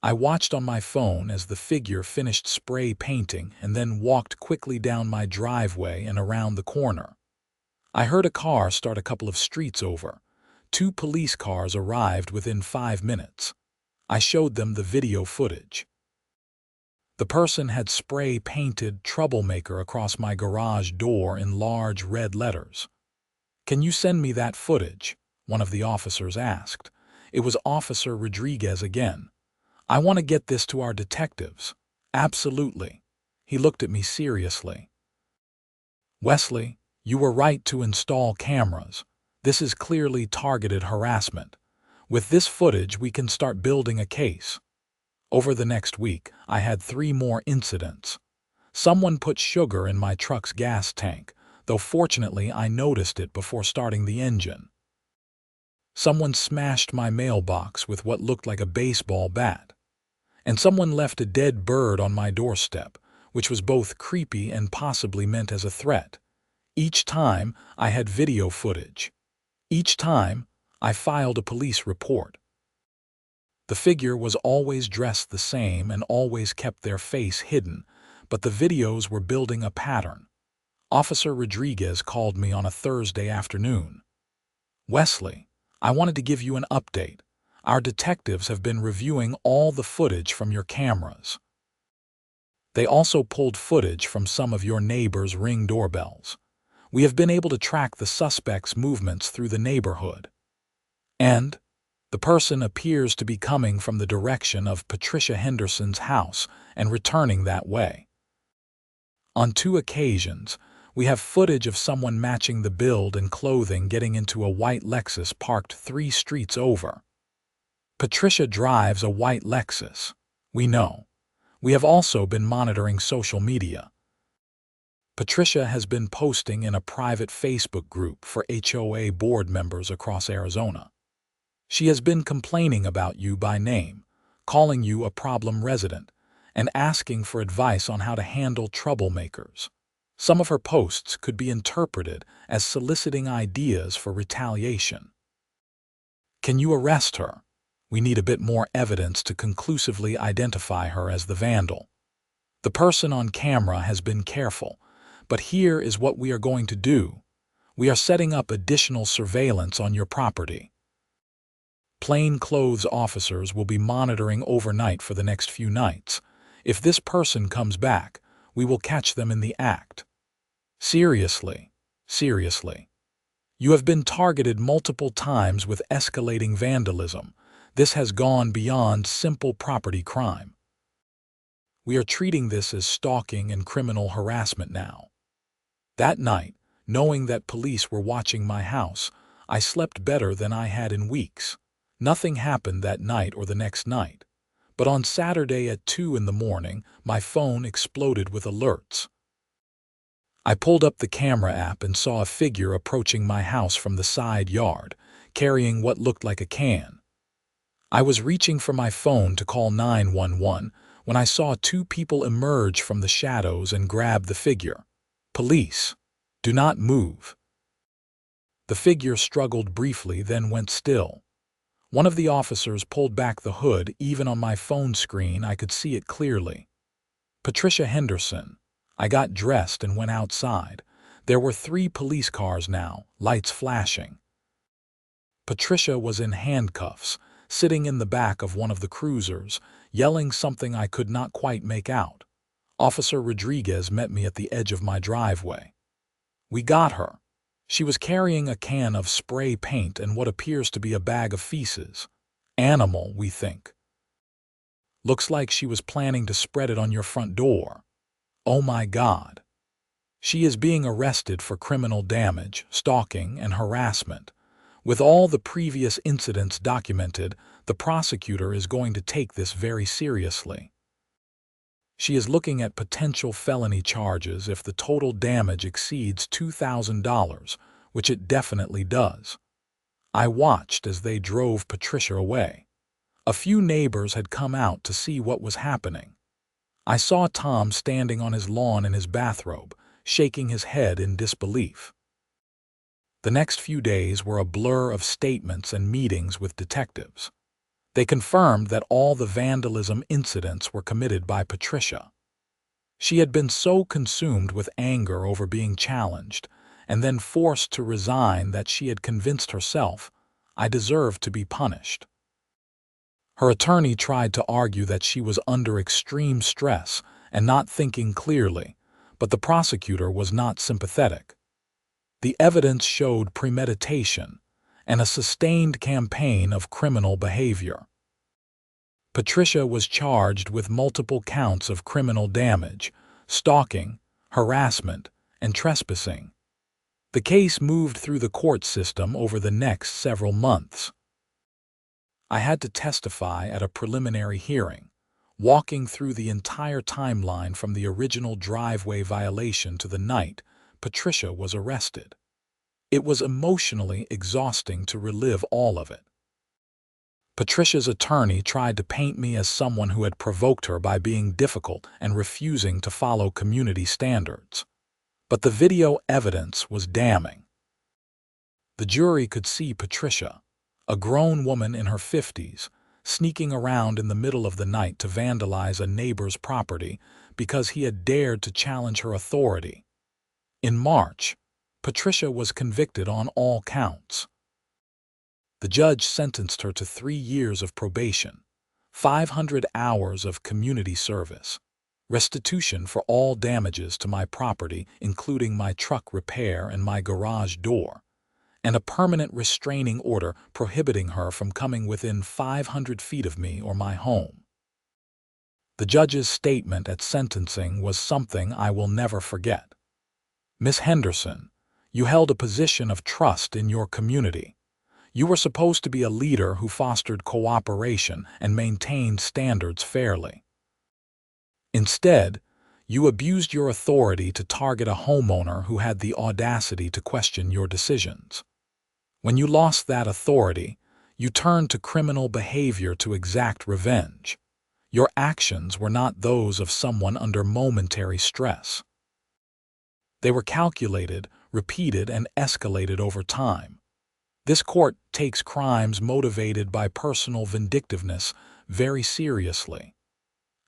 I watched on my phone as the figure finished spray painting and then walked quickly down my driveway and around the corner. I heard a car start a couple of streets over. 2 police cars arrived within 5 minutes. I showed them the video footage. The person had spray painted "troublemaker" across my garage door in large red letters. "Can you send me that footage?" one of the officers asked. It was Officer Rodriguez again. "I want to get this to our detectives." "Absolutely." He looked at me seriously. "Wesley, you were right to install cameras. This is clearly targeted harassment. With this footage, we can start building a case." Over the next week, I had 3 more incidents. Someone put sugar in my truck's gas tank, though fortunately I noticed it before starting the engine. Someone smashed my mailbox with what looked like a baseball bat. And someone left a dead bird on my doorstep, which was both creepy and possibly meant as a threat. Each time, I had video footage. Each time, I filed a police report. The figure was always dressed the same and always kept their face hidden, but the videos were building a pattern. Officer Rodriguez called me on a Thursday afternoon. "Wesley, I wanted to give you an update. Our detectives have been reviewing all the footage from your cameras. They also pulled footage from some of your neighbors' Ring doorbells. We have been able to track the suspect's movements through the neighborhood. And the person appears to be coming from the direction of Patricia Henderson's house and returning that way. On 2 occasions, we have footage of someone matching the build and clothing getting into a white Lexus parked 3 streets over. Patricia drives a white Lexus. We know. We have also been monitoring social media. Patricia has been posting in a private Facebook group for HOA board members across Arizona. She has been complaining about you by name, calling you a problem resident, and asking for advice on how to handle troublemakers. Some of her posts could be interpreted as soliciting ideas for retaliation. Can you arrest her? We need a bit more evidence to conclusively identify her as the vandal. The person on camera has been careful, but here is what we are going to do. We are setting up additional surveillance on your property. Plainclothes officers will be monitoring overnight for the next few nights. If this person comes back, we will catch them in the act. Seriously, seriously. You have been targeted multiple times with escalating vandalism. This has gone beyond simple property crime. We are treating this as stalking and criminal harassment now. That night, knowing that police were watching my house, I slept better than I had in weeks. Nothing happened that night or the next night. But on Saturday at 2 in the morning, my phone exploded with alerts. I pulled up the camera app and saw a figure approaching my house from the side yard, carrying what looked like a can. I was reaching for my phone to call 911 when I saw 2 people emerge from the shadows and grab the figure. "Police, do not move." The figure struggled briefly, then went still. One of the officers pulled back the hood. Even on my phone screen, I could see it clearly. Patricia Henderson. I got dressed and went outside. There were 3 police cars now, lights flashing. Patricia was in handcuffs, sitting in the back of one of the cruisers, yelling something I could not quite make out. Officer Rodriguez met me at the edge of my driveway. We got her. She was carrying a can of spray paint and what appears to be a bag of feces. Animal, we think. Looks like she was planning to spread it on your front door. Oh my God. She is being arrested for criminal damage, stalking, and harassment. With all the previous incidents documented, the prosecutor is going to take this very seriously. She is looking at potential felony charges if the total damage exceeds $2,000, which it definitely does. I watched as they drove Patricia away. A few neighbors had come out to see what was happening. I saw Tom standing on his lawn in his bathrobe, shaking his head in disbelief. The next few days were a blur of statements and meetings with detectives. They confirmed that all the vandalism incidents were committed by Patricia. She had been so consumed with anger over being challenged and then forced to resign that she had convinced herself, I deserved to be punished. Her attorney tried to argue that she was under extreme stress and not thinking clearly, but the prosecutor was not sympathetic. The evidence showed premeditation and a sustained campaign of criminal behavior. Patricia was charged with multiple counts of criminal damage, stalking, harassment, and trespassing. The case moved through the court system over the next several months. I had to testify at a preliminary hearing, walking through the entire timeline from the original driveway violation to the night Patricia was arrested. It was emotionally exhausting to relive all of it. Patricia's attorney tried to paint me as someone who had provoked her by being difficult and refusing to follow community standards. But the video evidence was damning. The jury could see Patricia, a grown woman in her 50s, sneaking around in the middle of the night to vandalize a neighbor's property because he had dared to challenge her authority. In March, Patricia was convicted on all counts. The judge sentenced her to 3 years of probation, 500 hours of community service, restitution for all damages to my property, including my truck repair and my garage door, and a permanent restraining order prohibiting her from coming within 500 feet of me or my home. The judge's statement at sentencing was something I will never forget. Miss Henderson, you held a position of trust in your community. You were supposed to be a leader who fostered cooperation and maintained standards fairly. Instead, you abused your authority to target a homeowner who had the audacity to question your decisions. When you lost that authority, you turned to criminal behavior to exact revenge. Your actions were not those of someone under momentary stress. They were calculated, repeated, and escalated over time. This court takes crimes motivated by personal vindictiveness very seriously.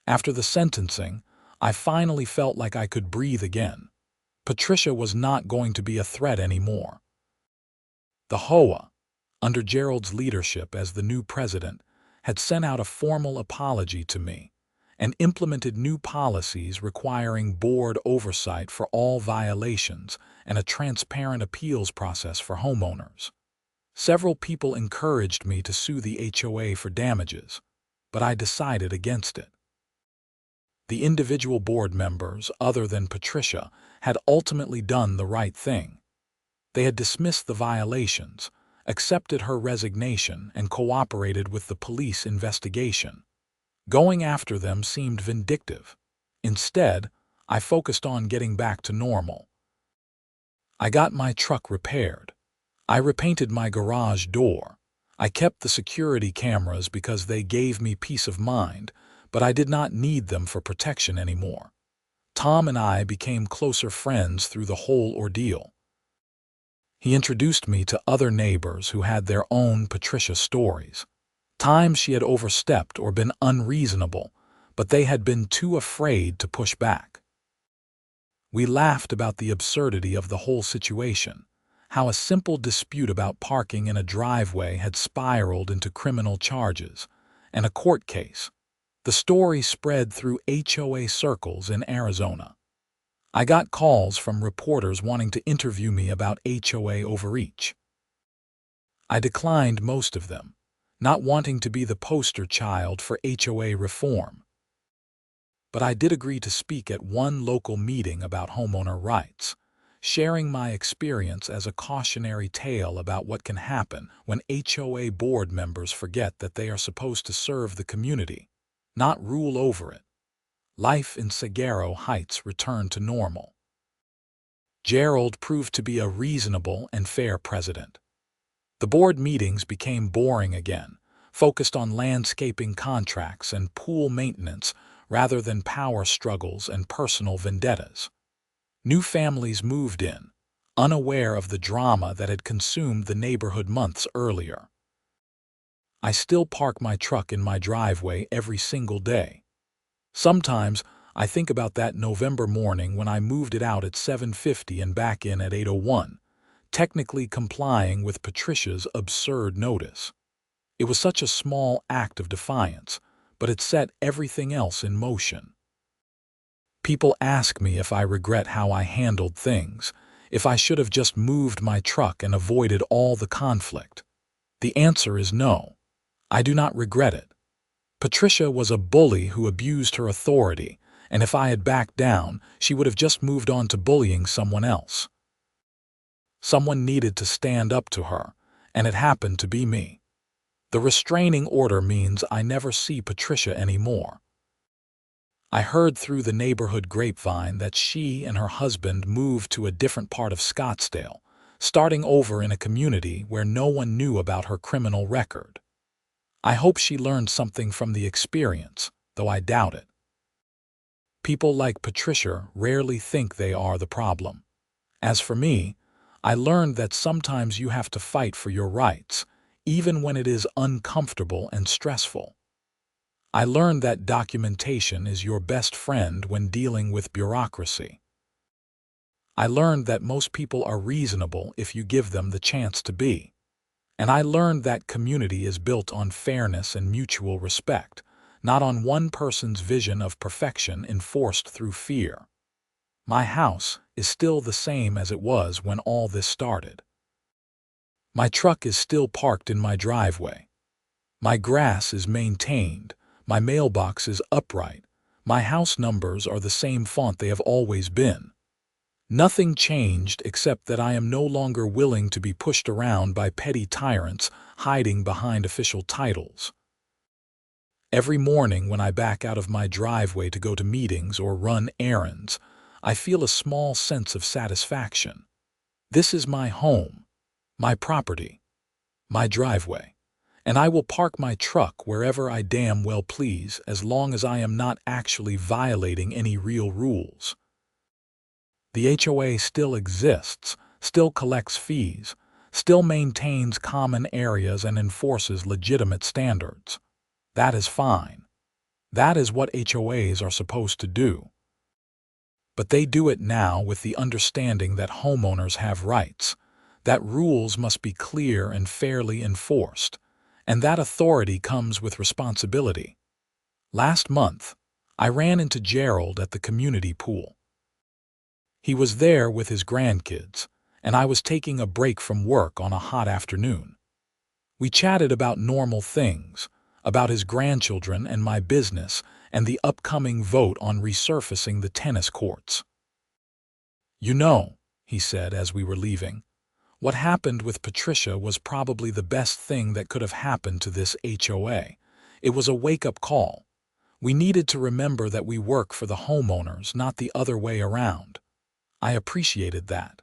After the sentencing, I finally felt like I could breathe again. Patricia was not going to be a threat anymore. The HOA, under Gerald's leadership as the new president, had sent out a formal apology to me and implemented new policies requiring board oversight for all violations and a transparent appeals process for homeowners. Several people encouraged me to sue the HOA for damages, but I decided against it. The individual board members, other than Patricia, had ultimately done the right thing. They had dismissed the violations, accepted her resignation, and cooperated with the police investigation. Going after them seemed vindictive. Instead, I focused on getting back to normal. I got my truck repaired. I repainted my garage door. I kept the security cameras because they gave me peace of mind, but I did not need them for protection anymore. Tom and I became closer friends through the whole ordeal. He introduced me to other neighbors who had their own Patricia stories. Times she had overstepped or been unreasonable, but they had been too afraid to push back. We laughed about the absurdity of the whole situation, how a simple dispute about parking in a driveway had spiraled into criminal charges and a court case. The story spread through HOA circles in Arizona. I got calls from reporters wanting to interview me about HOA overreach. I declined most of them, not wanting to be the poster child for HOA reform. But I did agree to speak at one local meeting about homeowner rights, sharing my experience as a cautionary tale about what can happen when HOA board members forget that they are supposed to serve the community, not rule over it. Life in Saguaro Heights returned to normal. Gerald proved to be a reasonable and fair president. The board meetings became boring again, focused on landscaping contracts and pool maintenance rather than power struggles and personal vendettas. New families moved in, unaware of the drama that had consumed the neighborhood months earlier. I still park my truck in my driveway every single day. Sometimes I think about that November morning when I moved it out at 7:50 and back in at 8:01, technically complying with Patricia's absurd notice. It was such a small act of defiance, but it set everything else in motion. People ask me if I regret how I handled things, if I should have just moved my truck and avoided all the conflict. The answer is no. I do not regret it. Patricia was a bully who abused her authority, and if I had backed down, she would have just moved on to bullying someone else. Someone needed to stand up to her, and it happened to be me. The restraining order means I never see Patricia anymore. I heard through the neighborhood grapevine that she and her husband moved to a different part of Scottsdale, starting over in a community where no one knew about her criminal record. I hope she learned something from the experience, though I doubt it. People like Patricia rarely think they are the problem. As for me, I learned that sometimes you have to fight for your rights, even when it is uncomfortable and stressful. I learned that documentation is your best friend when dealing with bureaucracy. I learned that most people are reasonable if you give them the chance to be. And I learned that community is built on fairness and mutual respect, not on one person's vision of perfection enforced through fear. My house is still the same as it was when all this started. My truck is still parked in my driveway. My grass is maintained. My mailbox is upright. My house numbers are the same font they have always been. Nothing changed except that I am no longer willing to be pushed around by petty tyrants hiding behind official titles. Every morning when I back out of my driveway to go to meetings or run errands, I feel a small sense of satisfaction. This is my home, my property, my driveway, and I will park my truck wherever I damn well please as long as I am not actually violating any real rules. The HOA still exists, still collects fees, still maintains common areas and enforces legitimate standards. That is fine. That is what HOAs are supposed to do. But they do it now with the understanding that homeowners have rights, that rules must be clear and fairly enforced, and that authority comes with responsibility. Last month, I ran into Gerald at the community pool. He was there with his grandkids, and I was taking a break from work on a hot afternoon. We chatted about normal things, about his grandchildren and my business, and the upcoming vote on resurfacing the tennis courts. "You know," he said as we were leaving, "what happened with Patricia was probably the best thing that could have happened to this HOA. It was a wake-up call. We needed to remember that we work for the homeowners, not the other way around." I appreciated that.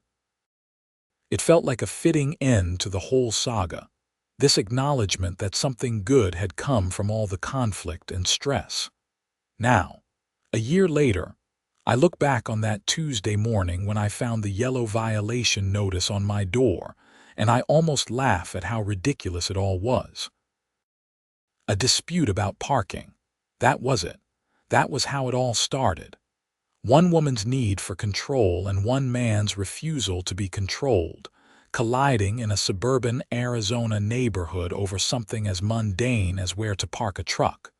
It felt like a fitting end to the whole saga, this acknowledgement that something good had come from all the conflict and stress. Now, a year later, I look back on that Tuesday morning when I found the yellow violation notice on my door, and I almost laugh at how ridiculous it all was. A dispute about parking. That was it. That was how it all started. One woman's need for control and one man's refusal to be controlled, colliding in a suburban Arizona neighborhood over something as mundane as where to park a truck.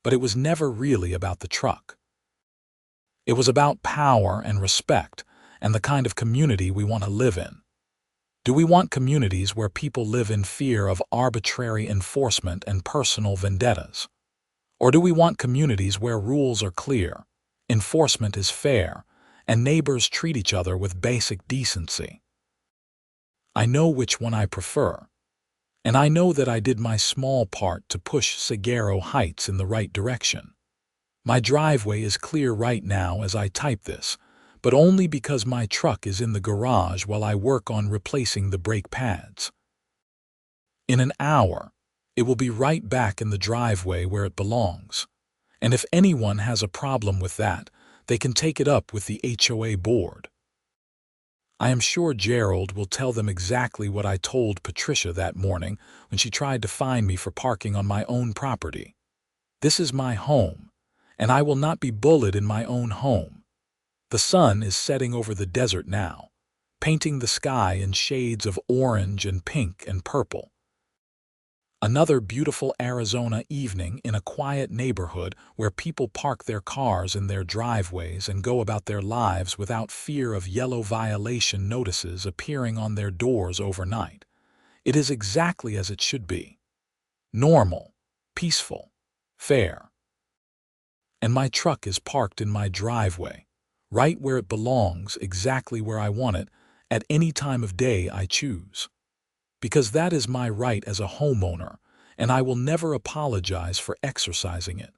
But it was never really about the truck. It was about power and respect and the kind of community we want to live in. Do we want communities where people live in fear of arbitrary enforcement and personal vendettas? Or do we want communities where rules are clear, enforcement is fair, and neighbors treat each other with basic decency? I know which one I prefer, and I know that I did my small part to push Saguaro Heights in the right direction. My driveway is clear right now as I type this, but only because my truck is in the garage while I work on replacing the brake pads. In an hour, it will be right back in the driveway where it belongs. And if anyone has a problem with that, they can take it up with the HOA board. I am sure Gerald will tell them exactly what I told Patricia that morning when she tried to fine me for parking on my own property. This is my home, and I will not be bullied in my own home. The sun is setting over the desert now, painting the sky in shades of orange and pink and purple. Another beautiful Arizona evening in a quiet neighborhood where people park their cars in their driveways and go about their lives without fear of yellow violation notices appearing on their doors overnight. It is exactly as it should be. Normal, peaceful, fair. And my truck is parked in my driveway, right where it belongs, exactly where I want it, at any time of day I choose. Because that is my right as a homeowner, and I will never apologize for exercising it.